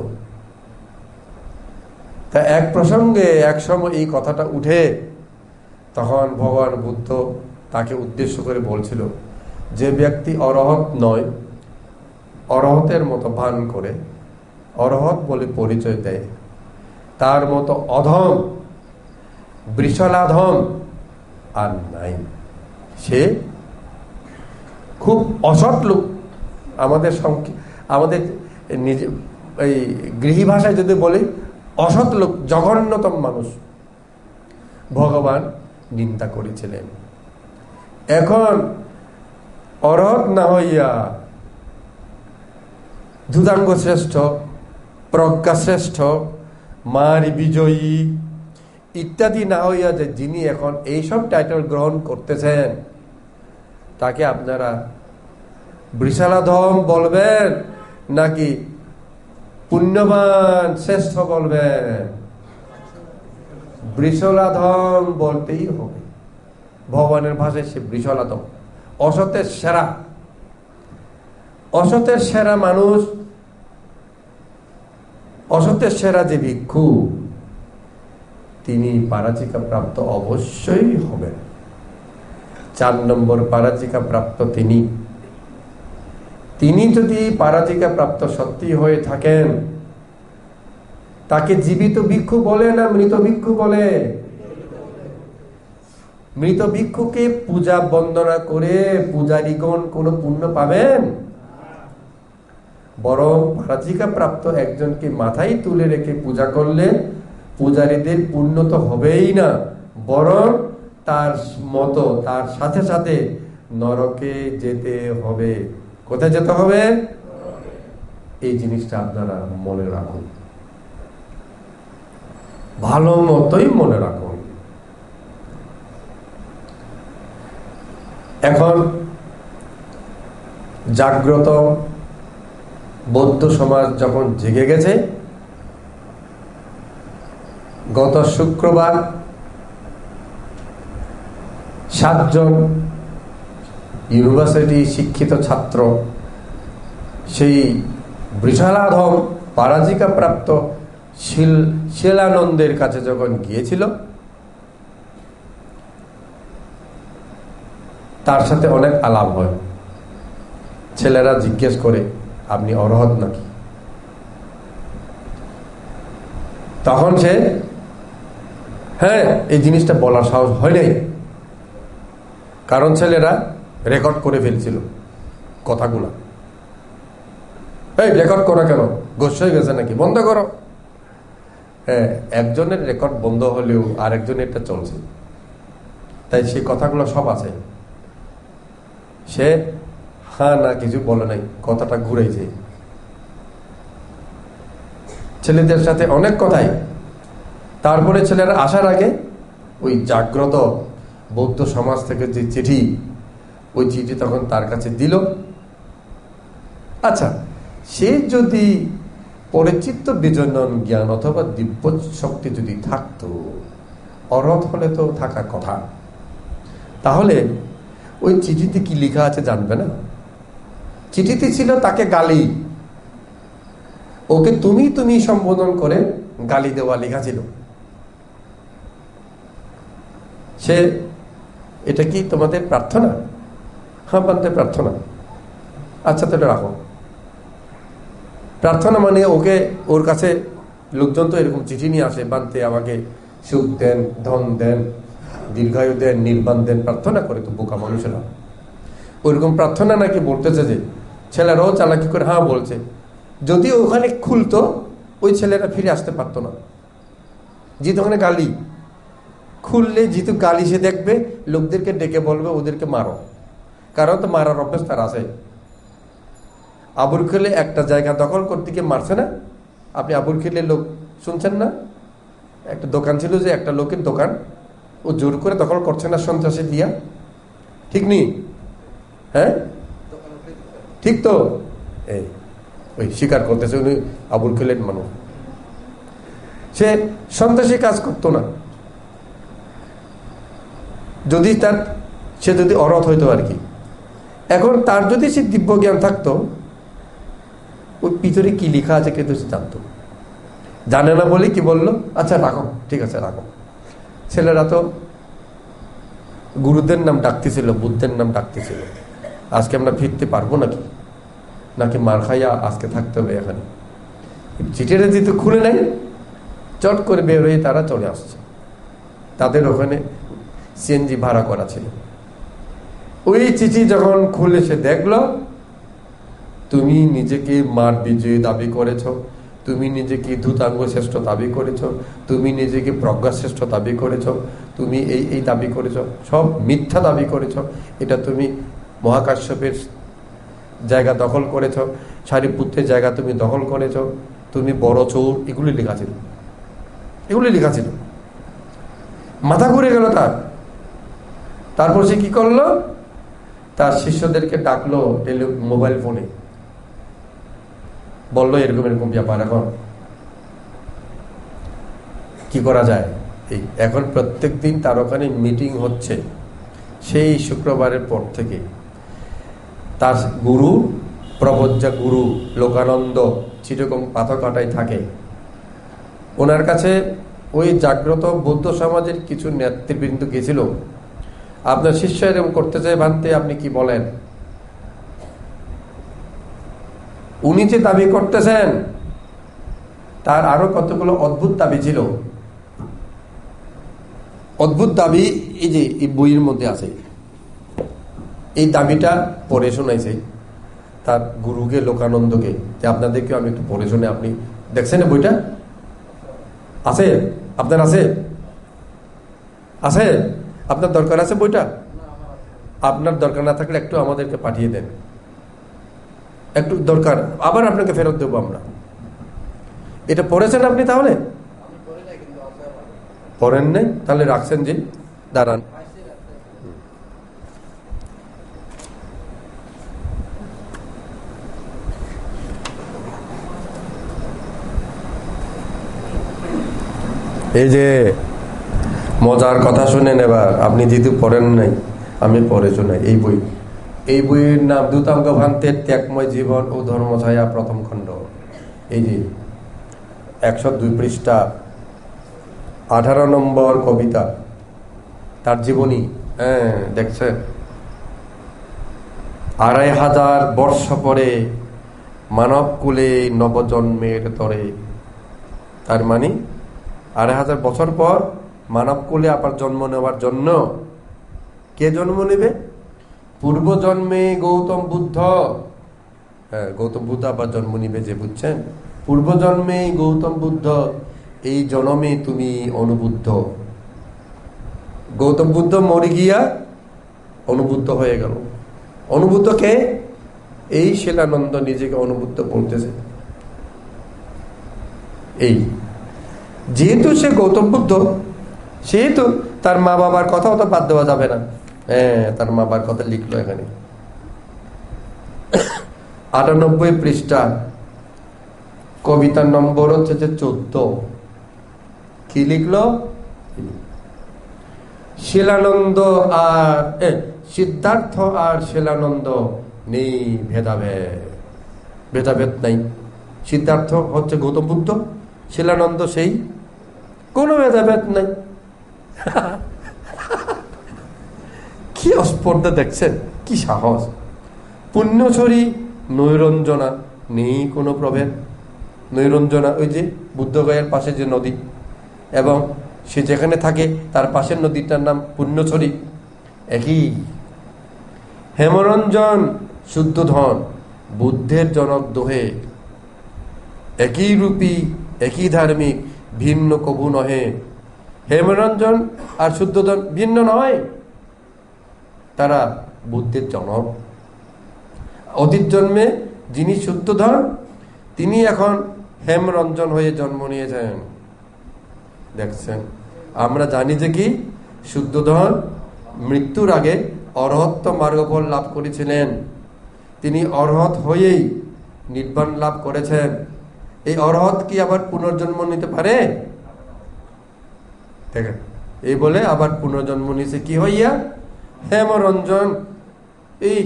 তা এক প্রসঙ্গে এক সময় এই কথাটা উঠে, তখন ভগবান বুদ্ধ তাকে উদ্দেশ্য করে বলছিল, যে ব্যক্তি অরহৎ নয়, অরহতের মতো ভান করে, অরহৎ বলে পরিচয় দেয়, তার মতো অধম, বৃষলাধম আর নাই। সে খুব অসৎ লোক। আমাদের নিজে এই গৃহী ভাষায় যদি বলি, অসৎ লোক, জঘন্যতম মানুষ ভগবান নিন্দা করেছিলেন। এখন অরহৎ না হইয়া ধূতাঙ্গ শ্রেষ্ঠ, প্রজ্ঞা শ্রেষ্ঠ, মার বিজয়ী ইত্যাদি না হইয়া যে যিনি এখন এইসব টাইটেল গ্রহণ করতেছেন, তাকে আপনারা বৃষালাধম বলবেন নাকি পুণ্যবান শ্রেষ্ঠ বলবেন? বৃষলাধম বলতেই হবে। ভগবানের ভাষায় সে বৃষলাধম, অসতের সেরা। অসতের সেরা মানুষ, অসতের সেরা যে ভিক্ষু, তিনি পারাচিকা প্রাপ্ত অবশ্যই হবেন। 4 নম্বর পারাচিকা প্রাপ্ত তিনি যদি পারাচিকা প্রাপ্ত সত্যি হয়ে থাকেন, তাকে জীবিত ভিক্ষু বলে না মৃত ভিক্ষু বলে? মৃত ভিক্ষুকে পূজা বন্দনা করে পূজারীগণ কোনো পুণ্য পাবেন? বরং পারাচিকা প্রাপ্ত একজনকে মাথায় তুলে রেখে পূজা করলে পূজারীদের পুণ্য তো হবেই না, বরং তার মতো তার সাথে সাথে নরকে যেতে হবে। কোথায় যেতে হবে? এই জিনিসটা আপনারা মনে রাখুন, ভালো মতোই মনে রাখুন। এখন জাগ্রত বৌদ্ধ সমাজ যখন জেগে গেছে, গত শুক্রবার 7 জন ইউনিভার্সিটি শিক্ষিত ছাত্র সেই বৃষালাধম পরাজিকা প্রাপ্ত শিলানন্দের কাছে যখন গিয়েছিল, তার সাথে অনেক আলাপ হয়। ছেলেরা জিজ্ঞেস করে, আপনি অরহত নাকি? তখন সে হ্যাঁ, এই জিনিসটা বলার সাহস হয় নাই, কারণ ছেলেরা রেকর্ড করে ফেলছিল কথাগুলা। এই রেকর্ড করা কেন? গোস হয়ে গেছে নাকি? বন্ধ করো। হ্যাঁ, একজনের রেকর্ড বন্ধ হলেও আরেকজনের এটা চলছে, তাই সেই কথাগুলো সব আছে। সে হ্যাঁ না কিছু বলে নাই, কথাটা ঘুরেছে। ছেলেদের সাথে অনেক কথাই। তারপরে ছেলেরা আসার আগে ওই জাগ্রত বৌদ্ধ সমাজ থেকে যে চিঠি, ওই চিঠি তখন তার কাছে দিল। আচ্ছা, সে যদি পরিচিত বিজনন জ্ঞান অথবা দিব্য শক্তি যদি থাকতো, অরহত হলে তো থাকার কথা, তাহলে ওই চিঠিতে কি লেখা আছে জানবে না? চিঠিতে ছিল তাকে গালি, ওকে তুমি তুমি সম্বোধন করে গালি দেওয়া লেখা ছিল। সে এটা কি তোমাদের প্রার্থনা? হ্যাঁ, বানতে প্রার্থনা। আচ্ছা, তাহলে রাখো। প্রার্থনা মানে ওকে, ওর কাছে লোকজন তো এরকম চিঠি নিয়ে আসে, বানতে আমাকে সুখ দেন, ধন দেন, দীর্ঘায়ু দেন, নির্বাণ দেন, প্রার্থনা করে তো বোকা মানুষেরা। ওইরকম প্রার্থনা নাকি বলতেছে যে, ছেলেরাও চালাকি করে হ্যাঁ বলছে। যদি ওখানে খুলতো, ওই ছেলেরা ফিরে আসতে পারতো না। যেহেতু ওখানে গালি খুললে, যেহেতু গালি সে দেখবে, লোকদেরকে ডেকে বলবে ওদেরকে মারো, কারণ তো মারার অভ্যাস তার আছে। আবুর খেলে একটা জায়গা দখল করতে গিয়ে মারছে না? আপনি আবুর খেলে লোক শুনছেন না? একটা দোকান ছিল, যে একটা লোকের দোকান ও জোর করে দখল করছে না সন্ত্রাসী দিয়া, ঠিক নেই? হ্যাঁ, ঠিক তো? এই ওই স্বীকার করতেছে উনি আবুল খেলেন মানুষ। সে সন্ত্রাসী কাজ করতো না, যদি তার, সে যদি অরহত হইতো আর কি। এখন তার যদি সে দিব্য জ্ঞান থাকতো, ওই ভিতরে কি লেখা আছে কিন্তু সে জানতো। জানে না বলে কি বললো, আচ্ছা রাখো, ঠিক আছে রাখো। ছেলেরা তো গুরুদের নাম ডাকতেছিল, বুদ্ধের নাম ডাকতেছিল। আজকে আমরা ফিরতে পারবো নাকি, নাকি মার খাইয়া আজকে থাকতে হবে এখানে? চিঠিটা যেহেতু খুলে নেয়, চট করে বের হয়ে তারা চলে আসছে। তাদের ওখানে সিএনজি ভাড়া করা ছিল। ওই চিঠি যখন খুলে সে দেখলো, তুমি নিজেকে মার বিজয়ী দাবি করেছ, তুমি নিজেকে ধূতাঙ্গ শ্রেষ্ঠ দাবি করেছ, তুমি নিজেকে প্রজ্ঞা শ্রেষ্ঠ দাবি করেছ, তুমি এই দাবি করেছ, সব মিথ্যা দাবি করেছ। এটা তুমি মহাকাশ্যপের জায়গা দখল করেছ, সারিপুত্রের জায়গা তুমি দখল করেছ, তুমি বড় চোর, এগুলি লেখা ছিল, এগুলি লেখা ছিল। মাথা ঘুরে গেল তার। তারপর সে কি করলো, তার শিষ্যদেরকে ডাকলো মোবাইল ফোনে, বললো এরকম এরকম ব্যাপার, এখন কি করা যায়। এই এখন প্রত্যেক দিন তার ওখানে মিটিং হচ্ছে। সেই শুক্রবারের পর থেকে তার গুরু, প্রবজ্জা গুরু লোকানন্দ চিরকম পাথরঘাটায় থাকে। ওনার কাছে ওই জাগ্রত বৌদ্ধ সমাজের কিছু নেতৃবৃন্দ গেছিল, আপনার শিষ্য এরকম করতে চায় ভান্তে, আপনি কি বলেন? উনি যে দাবি করতেছেন, তার আরো কতগুলো অদ্ভুত দাবি ছিল। অদ্ভুত দাবি এই যে এই বইয়ের মধ্যে আছে। এই দাবিটা পড়ে শোনাইছে তার গুরুকে, লোকানন্দকে, যে আপনাদেরকে আমি একটু পড়ে শুনে, আপনি দেখছেন বইটা? আছে আপনার? আছে? আছে? আপনার দরকার আছে বইটা? আপনার দরকার না থাকলে একটু আমাদেরকে পাঠিয়ে দেন। একটু দরকার, আবার আপনাকে ফেরত দেবো আমরা। এটা পড়েছেন আপনি? তাহলে পড়েন নাই, তাহলে রাখছেন যে, দাঁড়ান। এই যে মজার কথা শুনেন এবার, আপনি যেহেতু পড়েন নাই, আমি পড়ে শোনাই। এই বইয়ের নাম দূতাঙ্গ ভান্তের ত্যাগময় জীবন ও ধর্মছায়া, প্রথম খণ্ড। এই যে 102 পৃষ্ঠা, 18 নম্বর কবিতা, তার জীবনী। হ্যাঁ, দেখছেন? 2500 বর্ষ পরে মানব কুলে নবজন্মের তরে। তার মানে 2500 বছর পর মানব কুলে আবার জন্ম নেওয়ার জন্য কে জন্ম নেবে? পূর্ব জন্মে গৌতম বুদ্ধ। হ্যাঁ, গৌতম বুদ্ধ আবার জন্ম নিবে, যে বুঝছেন? পূর্ব জন্মে গৌতম বুদ্ধ, এই জন্মে তুমি অনুবুদ্ধ। গৌতম বুদ্ধ মরে গিয়া অনুবুদ্ধ হয়ে গেল। অনুবুদ্ধ কে? এই শিলানন্দ নিজেকে অনুবুদ্ধ বলতেছে। এই যেহেতু সে গৌতম বুদ্ধ, সেহেতু তার মা বাবার কথাও তো বাদ দেওয়া যাবে না। হ্যাঁ, তার মা বাবার কথা লিখলো এখানে 98 পৃষ্ঠা, কবিতার নম্বর হচ্ছে যে 14। কি লিখলো? শিলানন্দ আর সিদ্ধার্থ আর শিলানন্দ নেই ভেদাভেদ। ভেদাভেদ নাই। সিদ্ধার্থ হচ্ছে গৌতম বুদ্ধ, শিলানন্দ সেই, কোনো ভেদাভেদ নাই। কি অস্পর্ধা দেখছেন, কি সাহস! পুণ্যছড়ি নৈরঞ্জনা, নেই কোনো প্রভেদ। নৈরঞ্জনা ওই যে বুদ্ধগয়ার পাশে যে নদী, এবং সে যেখানে থাকে তার পাশের নদীটার নাম পুণ্যছড়ি, একই। হেমরঞ্জন শুদ্ধধন, বুদ্ধের জনক দোহে, একই রূপী একই ধার্মিক, ভিন্ন কবু নহে। হেমরঞ্জন আর শুদ্ধধন ভিন্ন নয়, তারা বুদ্ধের জনক। অতীত জন্মে যিনি শুদ্ধধন, তিনি এখন হেমরঞ্জন হয়ে জন্ম নিয়েছেন। দেখছেন? আমরা জানি যে কি, শুদ্ধধন মৃত্যুর আগে অরহত্ব মার্গফল লাভ করেছিলেন। তিনি অরহত হয়েই নির্বাণ লাভ করেছেন। এই অরহত কি আবার পুনর্জন্ম নিতে পারে? দেখেন, এই বলে আবার পুনর্জন্ম নিছে কি হইয়া? হেমরঞ্জন, এই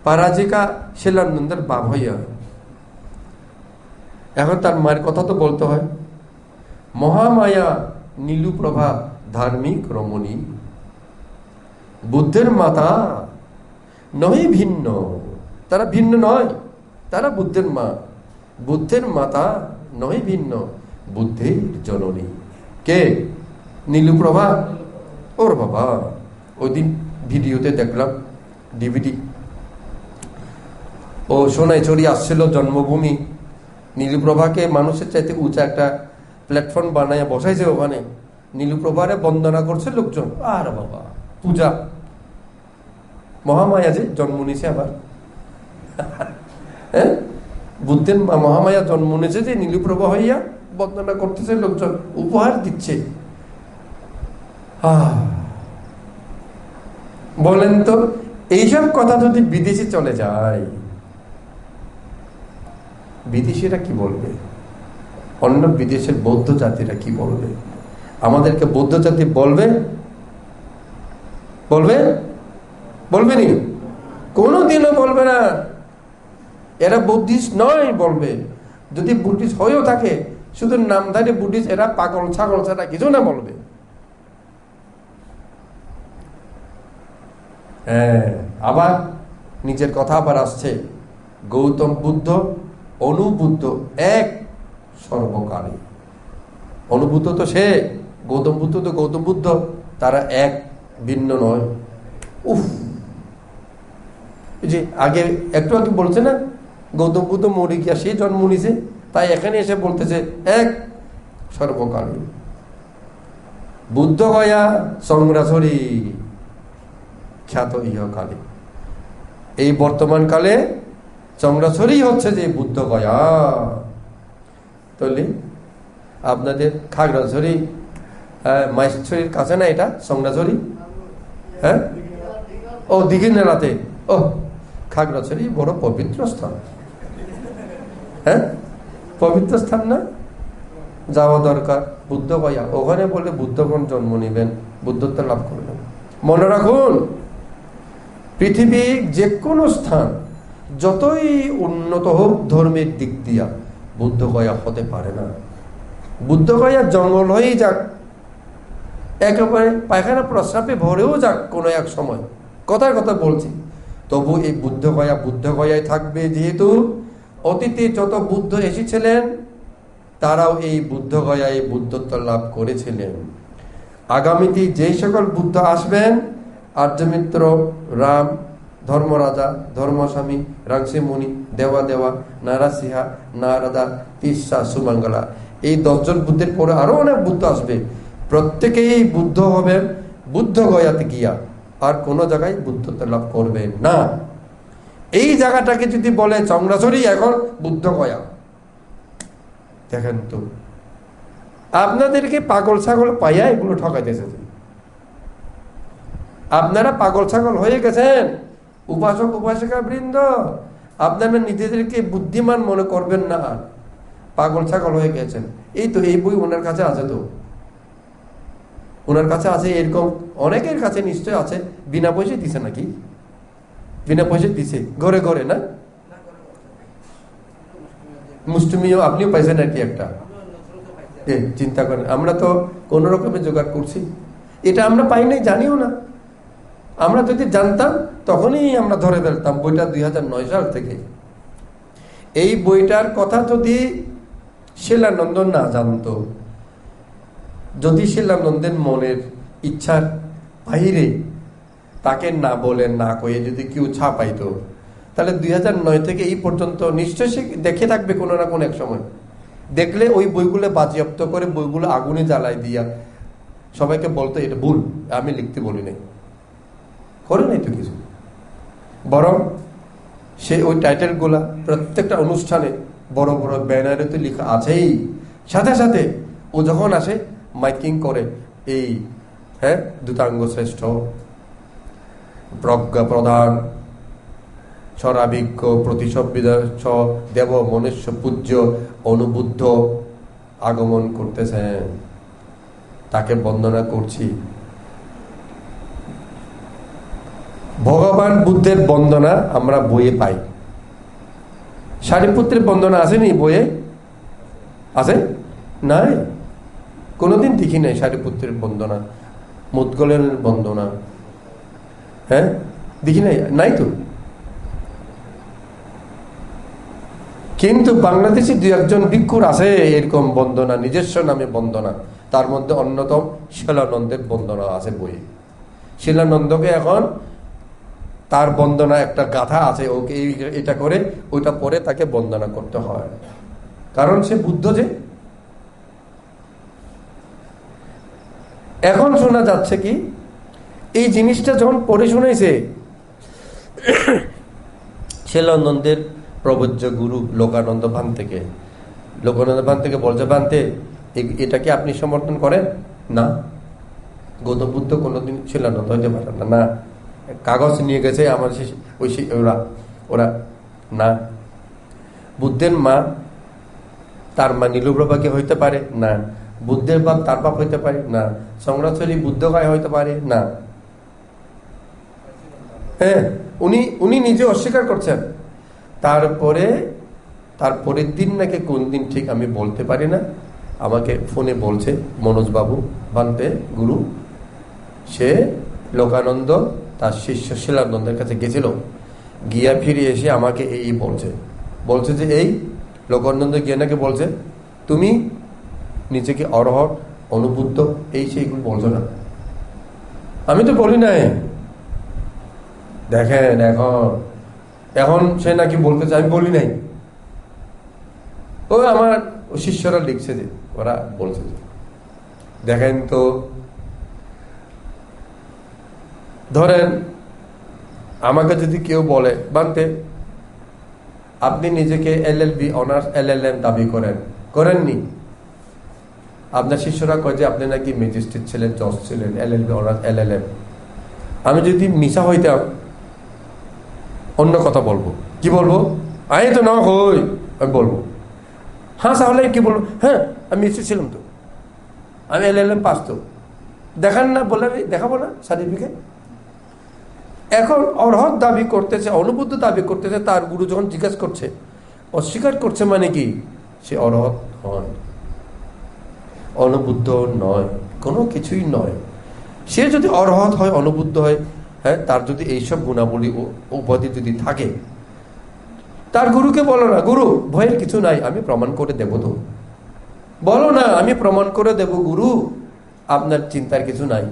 পারাজিকা শিলানন্দের বাপ হইয়া। এখন তার মায়ের কথা তো বলতে হয়। মহামায়া নীলুপ্রভা ধার্মিক রমণী, বুদ্ধের মাতা নয় ভিন্ন। তারা ভিন্ন নয়, তারা বুদ্ধের মা। বুদ্ধের মাতা নয় ভিন্ন, বুদ্ধের জননী। কে? নীলুপ্রভা। ওর বাবা, ওই দিন ভিডিওতে দেখলাম, ডিভিডি, ও সোনাইছড়ি আসছিল জন্মভূমি। নীলুপ্রভাকে মানুষের চাইতে উঁচা একটা প্ল্যাটফর্ম বানায় বসাইছে ওখানে। নীলুপ্রভারে বন্দনা করছে লোকজন। আর বাবা, পূজা। মহামায়া যে জন্ম নিছে আবার। হ্যাঁ, বুদ্ধের মহামায়া জন্ম নিয়েছে যে নীলুপ্রভা হইয়া বন্দনা করতেছে লোকজন, উপহার দিচ্ছে। বলেন তো, এইসব কথা যদি বিদেশে চলে যায়, বিদেশিরা কি বলবে? অন্য বিদেশের বৌদ্ধ জাতিরা কি বলবে? আমাদেরকে বৌদ্ধ জাতি বলবে? বলবে? বলবেনি? কোনোদিনও বলবে না। এরা বুদ্ধিস্ট নয় বলবে। যদি বুদ্ধিস্ট হয়েও থাকে, শুধু নামধারী বুদ্ধিস্ট, এরা পাগল ছাগল ছাড়া কিছু না বলবে। হ্যাঁ, আবার নিজের কথা আবার আসছে। গৌতম বুদ্ধ অনুবুদ্ধ এক সর্বকালে। অনুবুদ্ধ তো সে, গৌতম বুদ্ধ তো গৌতম বুদ্ধ, তারা এক, ভিন্ন নয়। উফ, যে আগে একটু আগে বলছে না, গৌতম বুদ্ধ মরে গিয়া সে জন্ম নিছে, তাই এখানে এসে বলতেছে এক সর্বকালে। বুদ্ধ গয়া সংগ্রাসরী খ্যাত ইহকালে। এই বর্তমান কালে চংড়াছড়ি হচ্ছে যে বুদ্ধগয়া। তাহলে আপনাদের খাগড়াছড়ি মাইশছড়ির কাছে না এটা চংড়াছড়ি? হ্যাঁ, ও দিঘির নেলাতে। ও, খাগড়াছড়ি বড় পবিত্র স্থান। হ্যাঁ, পবিত্র স্থান না? যাওয়া দরকার। বুদ্ধগয়া, ওখানে বলে বুদ্ধগণ জন্ম নিবেন, বুদ্ধত্ব লাভ করবেন। মনে রাখুন, পৃথিবীর যে কোনো স্থান যতই উন্নত হোক ধর্মের দিক দিয়া, বুদ্ধগয়া হতে পারে না। বুদ্ধগয়া জঙ্গল হয়েই যাক, একেবারে পায়খানা প্রস্রাবে ভরেও যাক কোনো এক সময়, কথার কথা বলছি, তবু এই বুদ্ধগয়া বুদ্ধগয়ায় থাকবে। যেহেতু অতীতে যত বুদ্ধ এসেছিলেন তারাও এই বুদ্ধগয়ায় বুদ্ধত্ব লাভ করেছিলেন। আগামীতে যেই সকল বুদ্ধ আসবেন, আর্যমিত্র, রাম, ধর্মরাজা, ধর্মস্বামী, রাংসি মুনি, দেওয়া দেওয়া, নারাসিহা, নারদা, তিস্সা, সুমঙ্গলা, এই 10 জন বুদ্ধের পরে আরো অনেক বুদ্ধ আসবে। প্রত্যেকেই বুদ্ধ হবেন বুদ্ধগয়াতে গিয়া, আর কোনো জায়গায় বুদ্ধত্ব লাভ করবেন না। এই জায়গাটাকে যদি বলে চংড়াছড়ি এখন বুদ্ধগয়া, দেখেন তো আপনাদেরকে পাগল ছাগল পাইয়া এগুলো ঠকাইতেছে। আপনারা পাগল ছাগল হয়ে গেছেন, উপাসক উপাসিকা বৃন্দ, আপনারা নিজেদেরকে বুদ্ধিমান মনে করবেন না, পাগল ছাগল হয়ে গেছেন। এই তো এই বই ওনার কাছে আছে, তো ওনার কাছে আছে, এরকম অনেকের কাছে নিশ্চয় আছে। বিনা পয়সা দিছে নাকি? বিনা পয়সা দিছে, ঘরে ঘরে না? মুষ্টিমিও আপনিও পাইছেন আর কি একটা। চিন্তা করেন, আমরা তো কোন রকমে জোগাড় করছি, এটা আমরা পাই নাই, জানিও না। আমরা যদি জানতাম তখনই আমরা ধরে ফেলতাম। বইটা 2009 সাল থেকে। এই বইটার কথা যদি শিলানন্দ না জানতো, যদি শিলানন্দের মনের ইচ্ছার বাহিরে তাকে না বলে না কয়ে যদি কেউ ছাপাইতো, তাহলে 2009 থেকে এই পর্যন্ত নিশ্চয় সে দেখে থাকবে কোনো না কোনো এক সময়। দেখলে ওই বইগুলো বাজেয়াপ্ত করে বইগুলো আগুনে জ্বালাই দিয়া সবাইকে বলতো এটা ভুল, আমি লিখতে বলি নাই, করে নাই তো কিছু। বরং সে ওই টাইটেল গুলা প্রত্যেকটা অনুষ্ঠানে বড় বড় ব্যানারে তো লেখা আছেই। সাথে সাথে ও যখন আসে মাইকিং করে, এই হ্যাঁ দূতাঙ্গ শ্রেষ্ঠ, প্রজ্ঞা প্রধান, স্বরাভিজ্ঞ, প্রতিসব্বিদস্য, দেব মনুষ্য পূজ্য অনুবুদ্ধ আগমন করতেছেন, তাকে বন্দনা করছি। ভগবান বুদ্ধের বন্দনা আমরা বইয়ে পাই। সারিপুত্রের বন্দনা আসেনি বইয়ে? আছে? নাই, কোনোদিন দেখি নাই সারিপুত্রের বন্দনা, মুদগলের বন্দনা, হ্যাঁ দেখি নাই, নাই তো। কিন্তু বাংলাদেশে 2-1 ভিক্ষুর আছে এরকম বন্দনা, নিজস্ব নামে বন্দনা। তার মধ্যে অন্যতম শিলানন্দের বন্দনা আছে বইয়ে। শিলানন্দকে এখন তার বন্দনা একটা গাথা আছে, ওকে এটা করে ওইটা পরে তাকে বন্দনা করতে হয়, কারণ সে বুদ্ধ। যে এখন শোনা যাচ্ছে কি, এই জিনিসটা যখন পড়ে শুনেছে শিলানন্দের প্রবজ্য গুরু লোকানন্দ ভান থেকে, লোকানন্দ ভান থেকে বলছে, ভান্তে এটাকে আপনি সমর্থন করেন না? গৌতম বুদ্ধ কোনোদিন শিলানন্দ হইতে পারেন না। না, কাগজ নিয়ে গেছে আমার ওরা না। বুদ্ধের মা তার মা নীলপ্রভাকে হইতে পারে না। বুদ্ধের বাপ তার বাপ হইতে পারে না। সংরাচরী বুদ্ধগয় হইতে পারে না। হ্যাঁ, উনি নিজে অস্বীকার করছেন। তারপরের দিন নাকি কোন দিন ঠিক আমি বলতে পারি না, আমাকে ফোনে বলছে মনোজ বাবু ভান্তে গুরু, সে লোকানন্দ তার শিষ্য শিলানন্দের কাছে গেছিল, গিয়া ফিরে এসে আমাকে এই বলছে যে এই লোকানন্দ গিয়ে নাকি বলছে, তুমি নিজেকে অরহৎ অনুবুদ্ধ এই সেইগুলো বলছো না। আমি তো বলি নাই। দেখেন এখন সে নাকি বলতেছে আমি বলি নাই। ও আমার শিষ্যরা লিখছে যে ওরা বলছে যে, দেখেন তো, ধরেন আমাকে যদি কেউ বলে, বানতে আপনি নিজেকে এলএলবি অনার্স এলএলএম দাবি করেননি। আপনার শিষ্যরা কয় যে আপনি নাকি ম্যাজিস্ট্রেট ছিলেন, জজ ছিলেন, এলএলবি অনার্স এলএলএম। আমি যদি মিশা হইতাম অন্য কথা বলবো। কি বলবো? আমি তো না হই, আমি বলবো। হ্যাঁ তাহলে কি বলবো? হ্যাঁ আমি ম্যাজিস্ট্রেট ছিলাম, তো আমি এলএলএম পাস, তো দেখান না, বলে দেখাবো না সার্টিফিকেট। এখন অর্হত দাবি করতেছে, অনুবুদ্ধ দাবি করতেছে, তার গুরু যখন জিজ্ঞাসা করছে, অস্বীকার করছে, মানে কি সে অর্হত নয়, অনুবুদ্ধ নয়, কোনো কিছুই নয়। সে যদি অর্হত হয়, অনুবুদ্ধ হয়, হ্যাঁ, তার যদি এইসব গুণাবলী ও উপাধি যদি থাকে, তার গুরুকে বলো না, গুরু ভয়ের কিছু নাই, আমি প্রমাণ করে দেব। তো বলো না, আমি প্রমাণ করে দেব গুরু, আপনার চিন্তার কিছু নাই,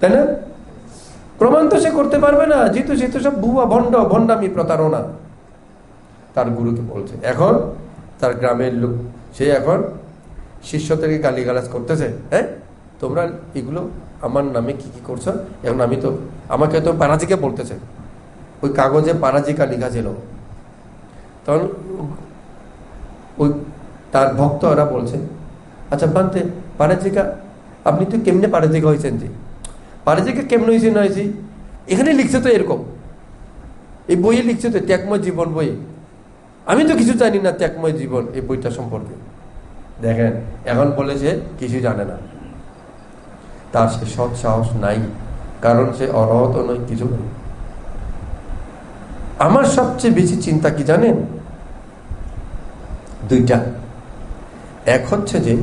তাই না? প্রমাণ তো সে করতে পারবে না, যেহেতু সে তো সব ভুয়া, ভণ্ডামি, প্রতারণা। তার গুরুকে বলছে। এখন তার গ্রামের লোক, সে এখন শিষ্যদেরকে গালিগালাজ করতেছে, হ্যাঁ তোমরা এগুলো আমার নামে কি কি করছো? এখন আমি তো, আমাকে তো পারাজিকা বলতেছে, ওই কাগজে পারাজিকা লেখা ছিল। তখন ওই তার ভক্ত ওরা বলছে, আচ্ছা বানতে পারাজিকা, আপনি তো কেমনে পারাজিকা হয়েছেন? যে পারাজিকা কেমন হয়েছে না হয়েছে, এখানে লিখছে তো এরকম, এই বইয়ে লিখছে তো, ত্যাগময় জীবন বইয়ে। আমি তো কিছু জানি না ত্যাগময় জীবন এই বইটা সম্পর্কে। দেখেন এখন বলে যে কিছু জানে না, তার সে সৎ সাহস নাই, কারণ সে অর্হত নয়, কিছু নেই। আমার সবচেয়ে বেশি চিন্তা কি জানেন? দুইটা। এক হচ্ছে যে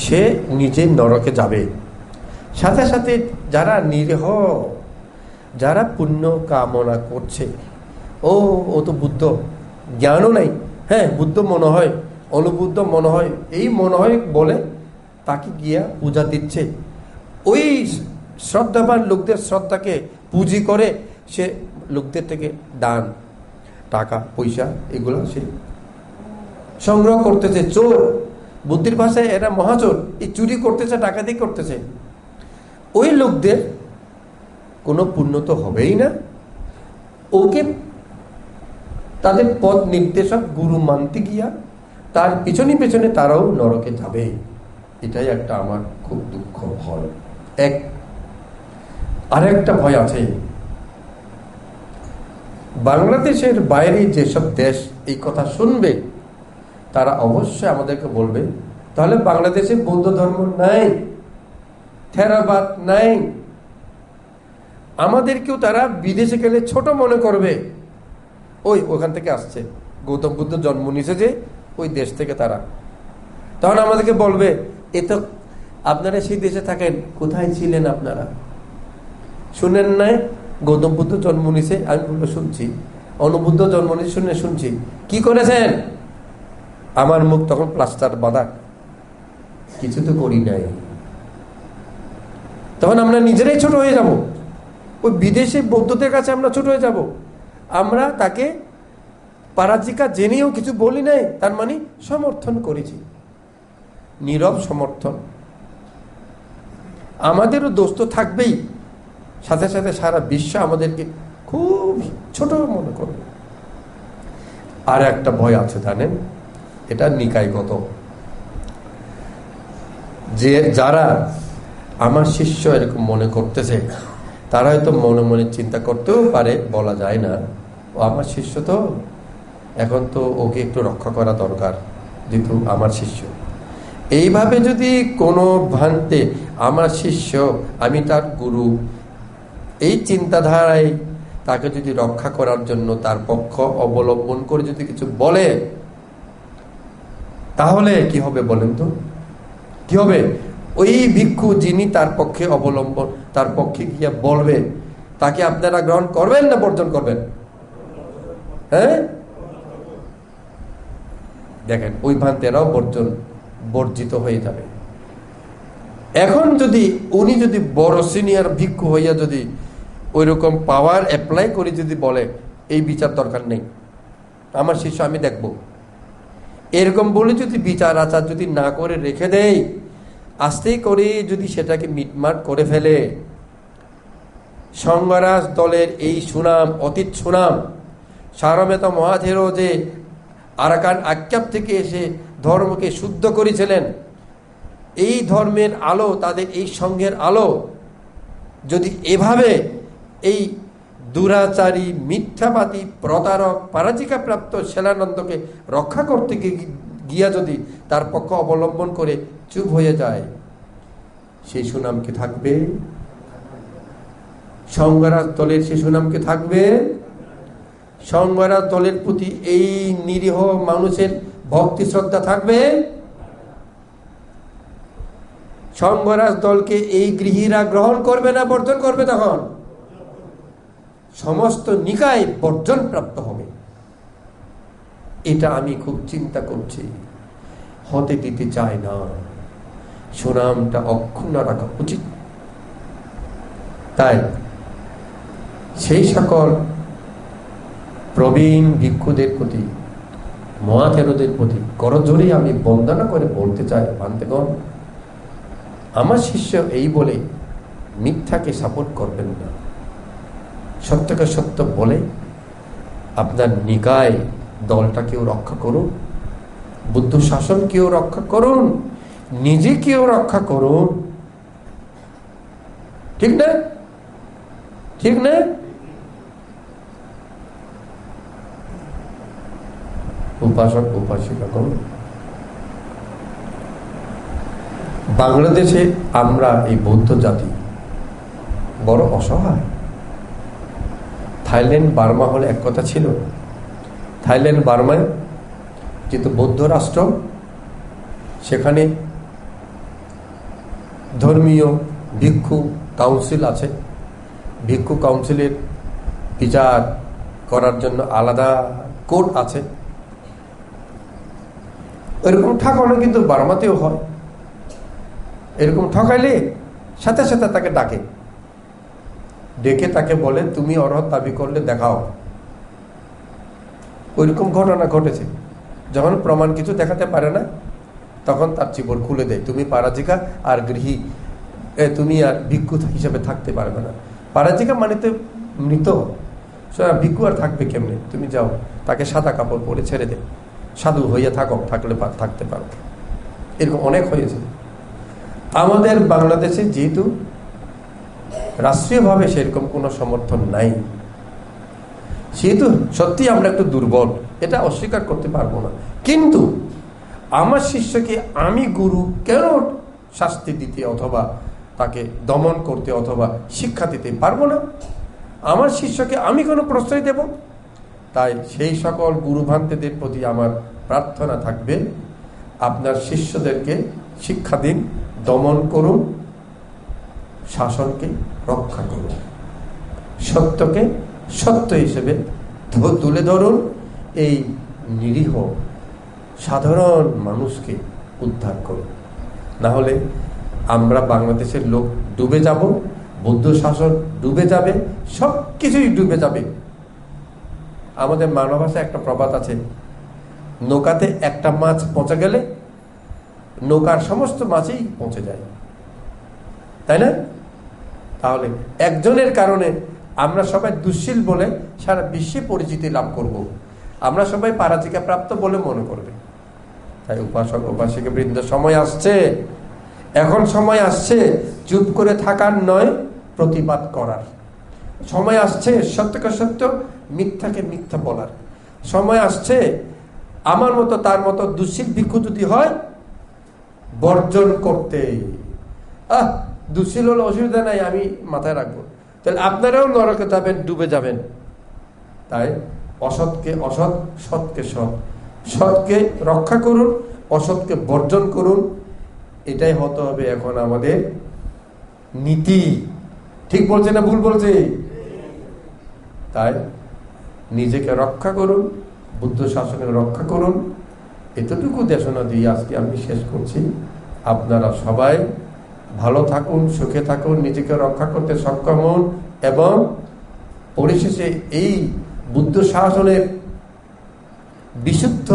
সে নিজে নরকে যাবে, সাথে সাথে যারা নিরীহ, যারা পুণ্য কামনা করছে, ও তো বুদ্ধ, জ্ঞানও নাই, হ্যাঁ বুদ্ধ মনে হয়, অনুবুদ্ধ মনে হয়, এই মনে হয় বলে তাকে গিয়া পূজা দিচ্ছে। ওই শ্রদ্ধাবান লোকদের শ্রদ্ধাকে পুঁজি করে সে লোকদের থেকে দান, টাকা পয়সা এগুলো সে সংগ্রহ করতেছে। চোর, বুদ্ধির ভাষায় এরা মহাচোর, এই চুরি করতেছে, ডাকাতি করতেছে। ওই লোকদের কোনো পুণ্য তো হবেই না, ওকে তাদের পথ নির্দেশক গুরু মানতে গিয়া তার পিছনে পিছনে তারাও নরকে যাবে। এটাই একটা আমার খুব দুঃখ, ভয়। এক আরেকটা ভয় আছে, বাংলাদেশের বাইরে যেসব দেশ এই কথা শুনবে, তারা অবশ্যই আমাদেরকে বলবে, তাহলে বাংলাদেশে বৌদ্ধ ধর্ম নাই, থেরাবাদ নাই, আমাদেরকেও তারা বিদেশে গেলে ছোট মনে করবে। ওখান থেকে আসছে, গৌতম বুদ্ধ জন্ম নিছে যে ওই দেশ থেকে তারা, তখন আমাদেরকে বলবে, এ তো আপনারা সেই দেশে থাকেন, কোথায় ছিলেন আপনারা? শুনেন নাই গৌতম বুদ্ধ জন্ম নিছে? আমি বলবো শুনছি। অনুবুদ্ধ জন্ম নিছে শুনছি। কি করেছেন? আমার মুখ তখন প্লাস্টার বাঁধা, কিছু তো করি নাই। তখন আমরা নিজেরাই ছোট হয়ে যাব, ওই বিদেশে বৌদ্ধদের কাছে আমরা ছোট হয়ে যাব। আমরা তাকে পারাজিকা জেনেও কিছু বলি নাই, তার মানে সমর্থন করেছি, নীরব সমর্থন। আমাদেরও দোষ তো থাকবেই, সাথে সাথে সারা বিশ্ব আমাদেরকে খুব ছোট মনে করবে। আর একটা ভয় আছে জানেন, এটা নিকায়গত, যে যারা আমার শিষ্য এরকম মনে করতেছে, তারা হয়তো মনে মনে চিন্তা করতেও পারে, বলা যায় না, ও আমার শিষ্য, তো এখন তো ওকে একটু রক্ষা করা দরকার, যেহেতু আমার শিষ্য। এইভাবে যদি কোনো ভ্রান্তে আমার শিষ্য, আমি তার গুরু, এই চিন্তাধারায় তাকে যদি রক্ষা করার জন্য তার পক্ষ অবলম্বন করে যদি কিছু বলে, তাহলে কি হবে বলেন তো? কি হবে? ওই ভিক্ষু যিনি তার পক্ষে অবলম্বন, তার পক্ষে গিয়ে বলবে, তাকে আপনারা গ্রহণ করবেন না বর্জন করবেন? হ্যাঁ, দেখেন ওই ভ্রান্তেরাও বর্জিত হয়ে যাবে। এখন যদি উনি যদি বড় সিনিয়র ভিক্ষু হইয়া যদি ওই রকম পাওয়ার অ্যাপ্লাই করে যদি বলে, এই বিচার দরকার নেই, আমার শিষ্য আমি দেখব, এরকম বলে যদি বিচার আচার যদি না করে রেখে দেয়, আস্তে করে যদি সেটাকে মিটমাট করে ফেলে, সঙ্গরাজ দলের এই সুনাম, অতীত সুনাম সারমেতা মহাথেরো যে আরাকান আখ্যাপ থেকে এসে ধর্মকে শুদ্ধ করেছিলেন, এই ধর্মের আলো, তাদের এই সঙ্ঘের আলো যদি এভাবে এই দুরাচারী, মিথ্যাবাদী, প্রতারক, পরাজিকা প্রাপ্ত শেলানন্দকে রক্ষা করতে গিয়া যদি তার পক্ষ অবলম্বন করে চুপ হয়ে যায়, সেই সুনাম কি থাকবে? সংঘরাজ দলের সেই সুনাম কি থাকবে? সংঘরাজ দলের প্রতি এই নিরীহ মানুষের ভক্তি শ্রদ্ধা থাকবে? সংঘরাজ দলকে এই গৃহীরা গ্রহণ করবে না বর্জন করবে? তখন সমস্ত নিকায় বর্জন প্রাপ্ত হবে। এটা আমি খুব চিন্তা করছি, হতে দিতে চাই না। সুনামটা অক্ষুণ্ণ রাখা উচিত। তাই সেই সকল প্রবীণ ভিক্ষুদের প্রতি, মহাথেরোদের প্রতি করজোড়ে আমি বন্দনা করে বলতে চাই, বান্তেগণ, আমার শিষ্য এই বলে মিথ্যাকে সাপোর্ট করবেন না। সত্যকে সত্য বলে আপনার নিকায় দলটাকেও রক্ষা করুন, বুদ্ধ শাসনকেও রক্ষা করুন, নিজেকেও রক্ষা করুন। ঠিক না? ঠিক না? উপাসক উপাসিকাগণ, বাংলাদেশে আমরা এই বৌদ্ধ জাতি বড় অসহায়। থাইল্যান্ড, বার্মা হলে এক কথা ছিল। থাইল্যান্ড, বার্মায় যেহেতু বৌদ্ধ রাষ্ট্র, সেখানে ধর্মীয় ভিক্ষু কাউন্সিল আছে। ভিক্ষু কাউন্সিলের বিচার করার জন্য আলাদা কোর্ট আছে। এরকম ঠকানো কিন্তু বার্মাতেও হয়। এরকম ঠকাইলে সাথে সাথে তাকে ডেকে তাকে বলে, তুমি অর্হত দাবি করলে দেখাও। ওইরকম ঘটনা ঘটেছে। যখন প্রমাণ কিছু দেখাতে পারে না, তখন তার জীবন খুলে দেয়। তুমি পারাজিকা আর গৃহী, তুমি আর ভিক্ষু হিসেবে থাকতে পারবে না। পারাজিকা মানে তো মৃত, ভিক্ষু আর থাকবে কেমনে? তুমি যাও, তাকে সাদা কাপড় পরে ছেড়ে দে, সাধু হইয়া থাকলে থাকতে পারো। এরকম অনেক হয়েছে। আমাদের বাংলাদেশে যেহেতু রাষ্ট্রীয়ভাবে সেরকম কোনো সমর্থন নাই, সেহেতু সত্যি আমরা একটু দুর্বল, এটা অস্বীকার করতে পারবো না। কিন্তু আমার শিষ্যকে আমি গুরু কেন শাস্তি দিতে অথবা তাকে দমন করতে অথবা শিক্ষা দিতে পারবো না? আমার শিষ্যকে আমি কোনো প্রশ্রয় দেব? তাই সেই সকল গুরুভান্তেদের প্রতি আমার প্রার্থনা থাকবে, আপনার শিষ্যদেরকে শিক্ষা দিন, দমন করুন, শাসনকে রক্ষা করুন, সত্যকে সত্য হিসেবে তুলে ধরুন, এই নিরীহ সাধারণ মানুষকে উদ্ধার করুন। না হলে আমরা বাংলাদেশের লোক ডুবে যাব, বৌদ্ধ শাসন ডুবে যাবে, সব কিছুই ডুবে যাবে। আমাদের বাংলা ভাষায় একটা প্রবাদ আছে, নৌকাতে একটা মাছ পচে গেলে নৌকার সমস্ত মাছই পচে যায়, তাই না? তাহলে একজনের কারণে আমরা সবাই দুঃশীল বলে সারা বিশ্বে পরিচিতি লাভ করব, আমরা সবাই পারাজিকা প্রাপ্ত বলে মনে করবে। তাই উপাসক উপাসিকা বৃন্দ, সময় আসছে, এখন সময় আসছে চুপ করে থাকার নয়, প্রতিবাদ করার সময় আসছে, সত্যকে সত্য, মিথ্যাকে মিথ্যা বলার সময় আসছে। আমার মতো তার মতো দুঃশীল ভিক্ষু যদি হয়, বর্জন করতে। দুঃশীল হলে অসুবিধা নাই, আমি মাথায় রাখবো। তাহলে আপনারাও নরকে যাবেন, ডুবে যাবেন। তাই অসৎকে অসৎ, সৎকে সৎ, সৎকে রক্ষা করুন, অসৎকে বর্জন করুন। এটাই হতে হবে এখন আমাদের নীতি। ঠিক বলছে না ভুল বলছে? তাই নিজেকে রক্ষা করুন, বুদ্ধ শাসনের রক্ষা করুন। এতটুকু দেশনা দিয়ে আজকে আমি শেষ করছি। আপনারা সবাই ভালো থাকুন, সুখে থাকুন, নিজেকে রক্ষা করতে সক্ষম হন এবং পরিশেষে এই বুদ্ধ শাসনের বিশুদ্ধ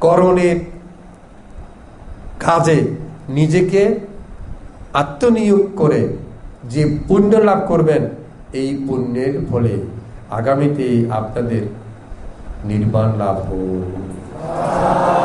করণের কাজে নিজেকে আত্মনিয়োগ করে যে পুণ্য লাভ করবেন, এই পুণ্যের ফলে আগামীতে আপনাদের নির্বাণ লাভ হোক।